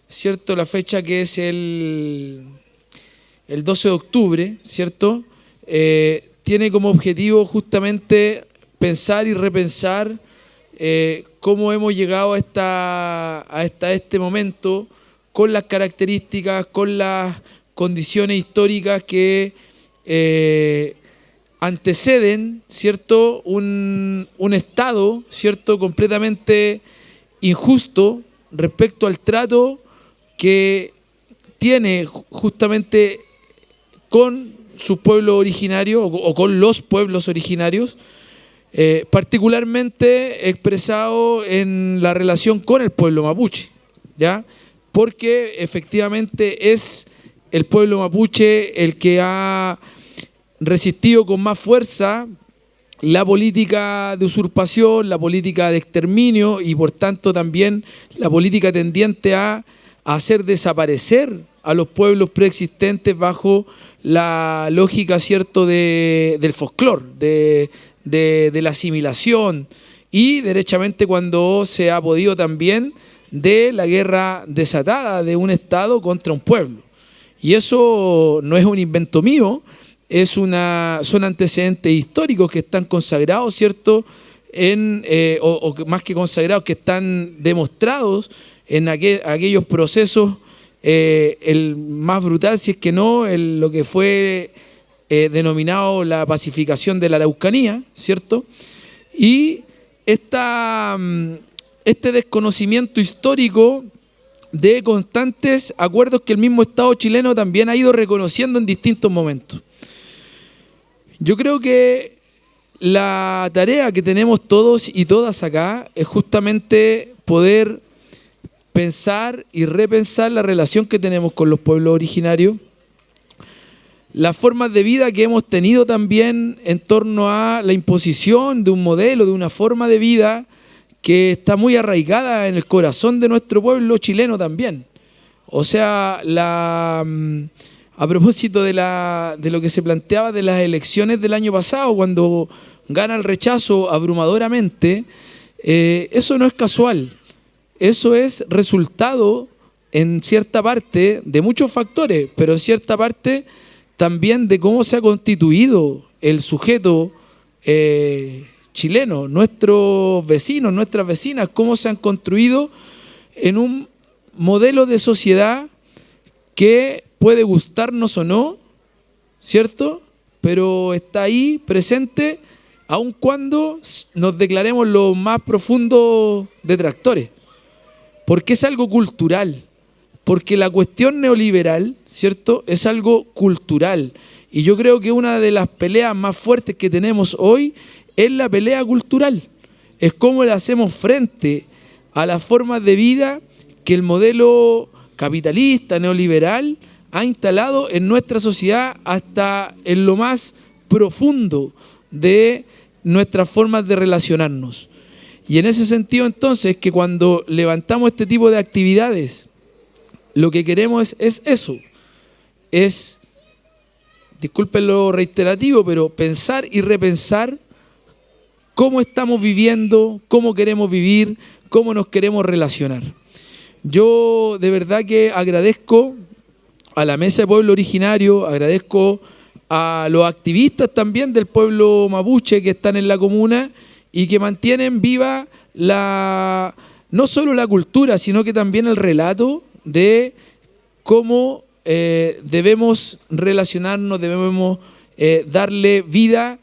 ¿cierto? La fecha que es el 12 de octubre, ¿cierto? Tiene como objetivo justamente pensar y repensar cómo hemos llegado a este momento, con las características, con las condiciones históricas que anteceden, ¿cierto? Un Estado, ¿cierto? Completamente injusto respecto al trato que tiene justamente con sus pueblos originarios o con los pueblos originarios, particularmente expresado en la relación con el pueblo mapuche, ¿ya? Porque efectivamente es el pueblo mapuche el que ha resistido con más fuerza la política de usurpación, la política de exterminio y por tanto también la política tendiente a hacer desaparecer a los pueblos preexistentes bajo la lógica, ¿cierto?, del folclore, de la asimilación y derechamente cuando se ha podido también de la guerra desatada de un Estado contra un pueblo. Y eso no es un invento mío, son antecedentes históricos que están consagrados, ¿cierto?, o más que consagrados, que están demostrados en aquellos procesos, el más brutal, si es que no, lo que fue denominado la pacificación de la Araucanía, ¿cierto? Y este desconocimiento histórico de constantes acuerdos que el mismo Estado chileno también ha ido reconociendo en distintos momentos. Yo creo que la tarea que tenemos todos y todas acá es justamente poder pensar y repensar la relación que tenemos con los pueblos originarios, las formas de vida que hemos tenido también en torno a la imposición de un modelo, de una forma de vida que está muy arraigada en el corazón de nuestro pueblo chileno también. O sea, a propósito de lo que se planteaba de las elecciones del año pasado, cuando gana el rechazo abrumadoramente, eso no es casual. Eso es resultado, en cierta parte, de muchos factores, pero en cierta parte también de cómo se ha constituido el sujeto chileno, nuestros vecinos, nuestras vecinas, cómo se han construido en un modelo de sociedad que puede gustarnos o no, ¿cierto? Pero está ahí presente aun cuando nos declaremos los más profundos detractores, porque es algo cultural, porque la cuestión neoliberal, ¿cierto?, es algo cultural. Y yo creo que una de las peleas más fuertes que tenemos hoy es la pelea cultural. Es cómo le hacemos frente a las formas de vida que el modelo capitalista, neoliberal, ha instalado en nuestra sociedad hasta en lo más profundo de nuestras formas de relacionarnos. Y en ese sentido, entonces, que cuando levantamos este tipo de actividades, lo que queremos es eso, es, disculpen lo reiterativo, pero pensar y repensar cómo estamos viviendo, cómo queremos vivir, cómo nos queremos relacionar. Yo de verdad que agradezco a la Mesa de Pueblo Originario, agradezco a los activistas también del pueblo mapuche que están en la comuna y que mantienen viva no solo la cultura, sino que también el relato de cómo debemos relacionarnos, debemos darle vida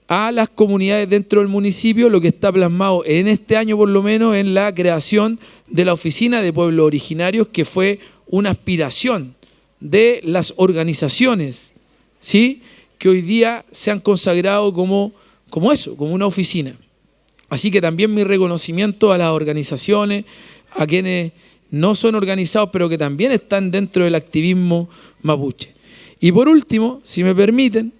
a las comunidades dentro del municipio, lo que está plasmado en este año por lo menos en la creación de la Oficina de Pueblos Originarios, que fue una aspiración de las organizaciones, ¿sí?, que hoy día se han consagrado como eso, como una oficina. Así que también mi reconocimiento a las organizaciones, a quienes no son organizados, pero que también están dentro del activismo mapuche. Y por último, si me permiten,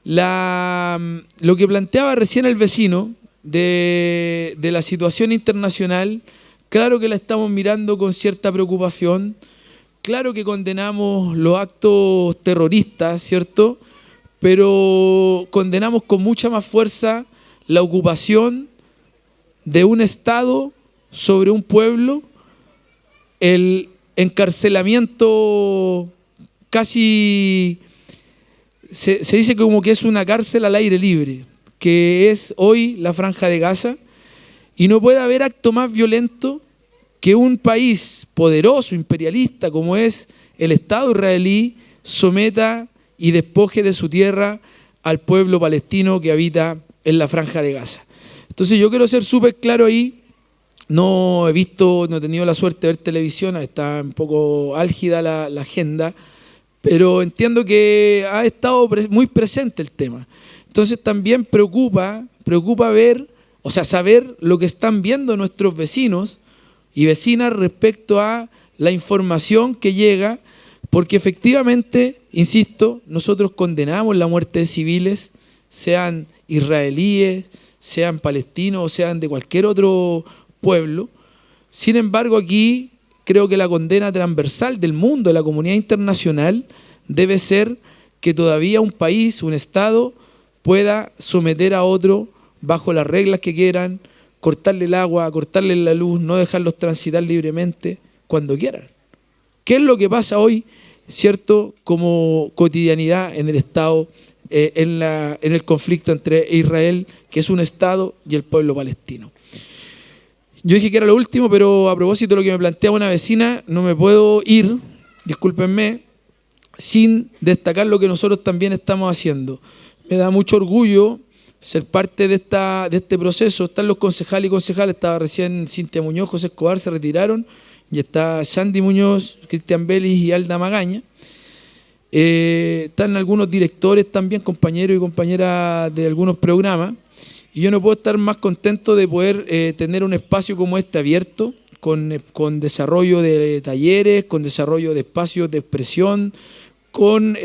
lo que planteaba recién el vecino de la situación internacional, claro que la estamos mirando con cierta preocupación, claro que condenamos los actos terroristas, ¿cierto?, pero condenamos con mucha más fuerza la ocupación de un Estado sobre un pueblo, el encarcelamiento casi, se dice como que es una cárcel al aire libre, que es hoy la Franja de Gaza, y no puede haber acto más violento que un país poderoso, imperialista, como es el Estado israelí, someta y despoje de su tierra al pueblo palestino que habita en la Franja de Gaza. Entonces yo quiero ser súper claro ahí. No he tenido la suerte de ver televisión, está un poco álgida la agenda, pero entiendo que ha estado muy presente el tema. Entonces también preocupa saber lo que están viendo nuestros vecinos y vecinas respecto a la información que llega, porque efectivamente, insisto, nosotros condenamos la muerte de civiles, sean israelíes, sean palestinos o sean de cualquier otro pueblo. Sin embargo, aquí creo que la condena transversal del mundo, de la comunidad internacional, debe ser que todavía un país, un Estado, pueda someter a otro bajo las reglas que quieran, cortarle el agua, cortarle la luz, no dejarlos transitar libremente cuando quieran. ¿Qué es lo que pasa hoy, cierto, como cotidianidad en el Estado, en el conflicto entre Israel, que es un Estado, y el pueblo palestino? Yo dije que era lo último, pero a propósito de lo que me planteaba una vecina, no me puedo ir, discúlpenme, sin destacar lo que nosotros también estamos haciendo. Me da mucho orgullo ser parte de este proceso. Están los concejales y concejales, estaba recién Cintia Muñoz, José Escobar, se retiraron, y está Sandy Muñoz, Cristian Vélez y Alda Magaña. Están algunos directores también, compañeros y compañeras de algunos programas, y yo no puedo estar más contento de poder tener un espacio como este abierto, con desarrollo de talleres, con desarrollo de espacios de expresión, con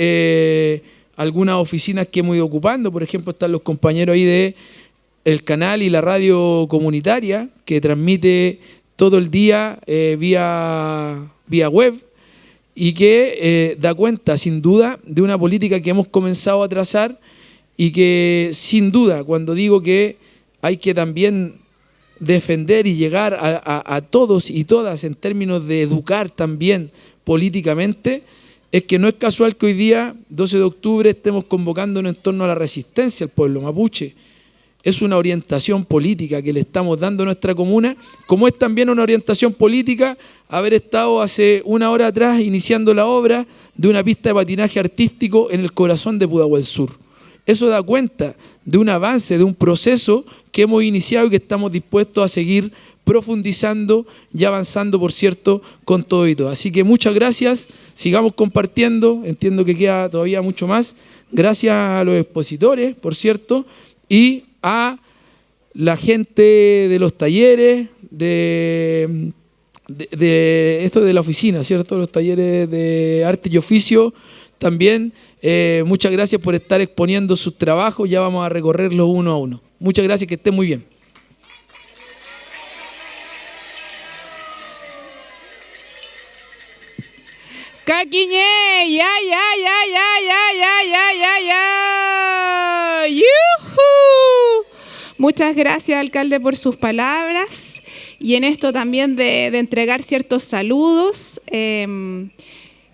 algunas oficinas que hemos ido ocupando. Por ejemplo, están los compañeros ahí de el canal y la radio comunitaria, que transmite todo el día vía web, y que da cuenta, sin duda, de una política que hemos comenzado a trazar, y que, sin duda, cuando digo que hay que también defender y llegar a todos y todas en términos de educar también políticamente, es que no es casual que hoy día, 12 de octubre, estemos convocándonos en torno a la resistencia al pueblo mapuche. es una orientación política que le estamos dando a nuestra comuna, como es también una orientación política haber estado hace una hora atrás iniciando la obra de una pista de patinaje artístico en el corazón de Pudahuel Sur. Eso da cuenta de un avance, de un proceso que hemos iniciado y que estamos dispuestos a seguir profundizando y avanzando, por cierto, con todo y todo. Así que muchas gracias, sigamos compartiendo, entiendo que queda todavía mucho más. Gracias a los expositores, por cierto, y a la gente de los talleres, de esto de la oficina, ¿cierto? Los talleres de arte y oficio también. Muchas gracias por estar exponiendo sus trabajos, ya vamos a recorrerlos uno a uno. Muchas gracias, que estén muy bien. ¡Caquiñé! ¡Ya, ya, ya, ya, ya, ya, ya, ya, ya! ¡Yujú! Muchas gracias, alcalde, por sus palabras. Y en esto también de entregar ciertos saludos,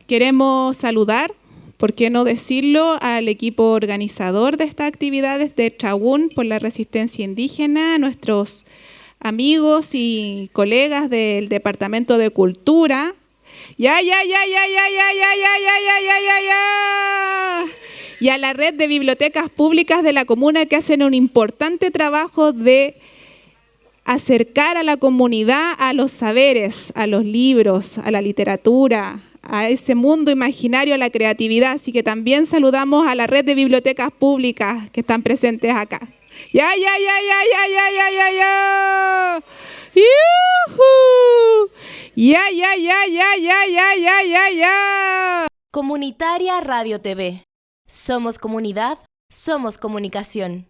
queremos saludar, ¿por qué no decirlo?, al equipo organizador de estas actividades de Trabún por la resistencia indígena, nuestros amigos y colegas del Departamento de Cultura. ¡Ya, ya, ya, ya, ya, ya, ya, ya, ya, ya, ya, ya, ya! Y a la red de bibliotecas públicas de la comuna que hacen un importante trabajo de acercar a la comunidad a los saberes, a los libros, a la literatura, a ese mundo imaginario, a la creatividad. Así que también saludamos a la red de bibliotecas públicas que están presentes acá. ¡Ya, ya, ya, ya, ya, ya, ya, ya, ya! ¡Yujú! ¡Ya, ya, ya, ya, ya, ya, ya, ya, ya! Comunitaria Radio TV. Somos comunidad, somos comunicación.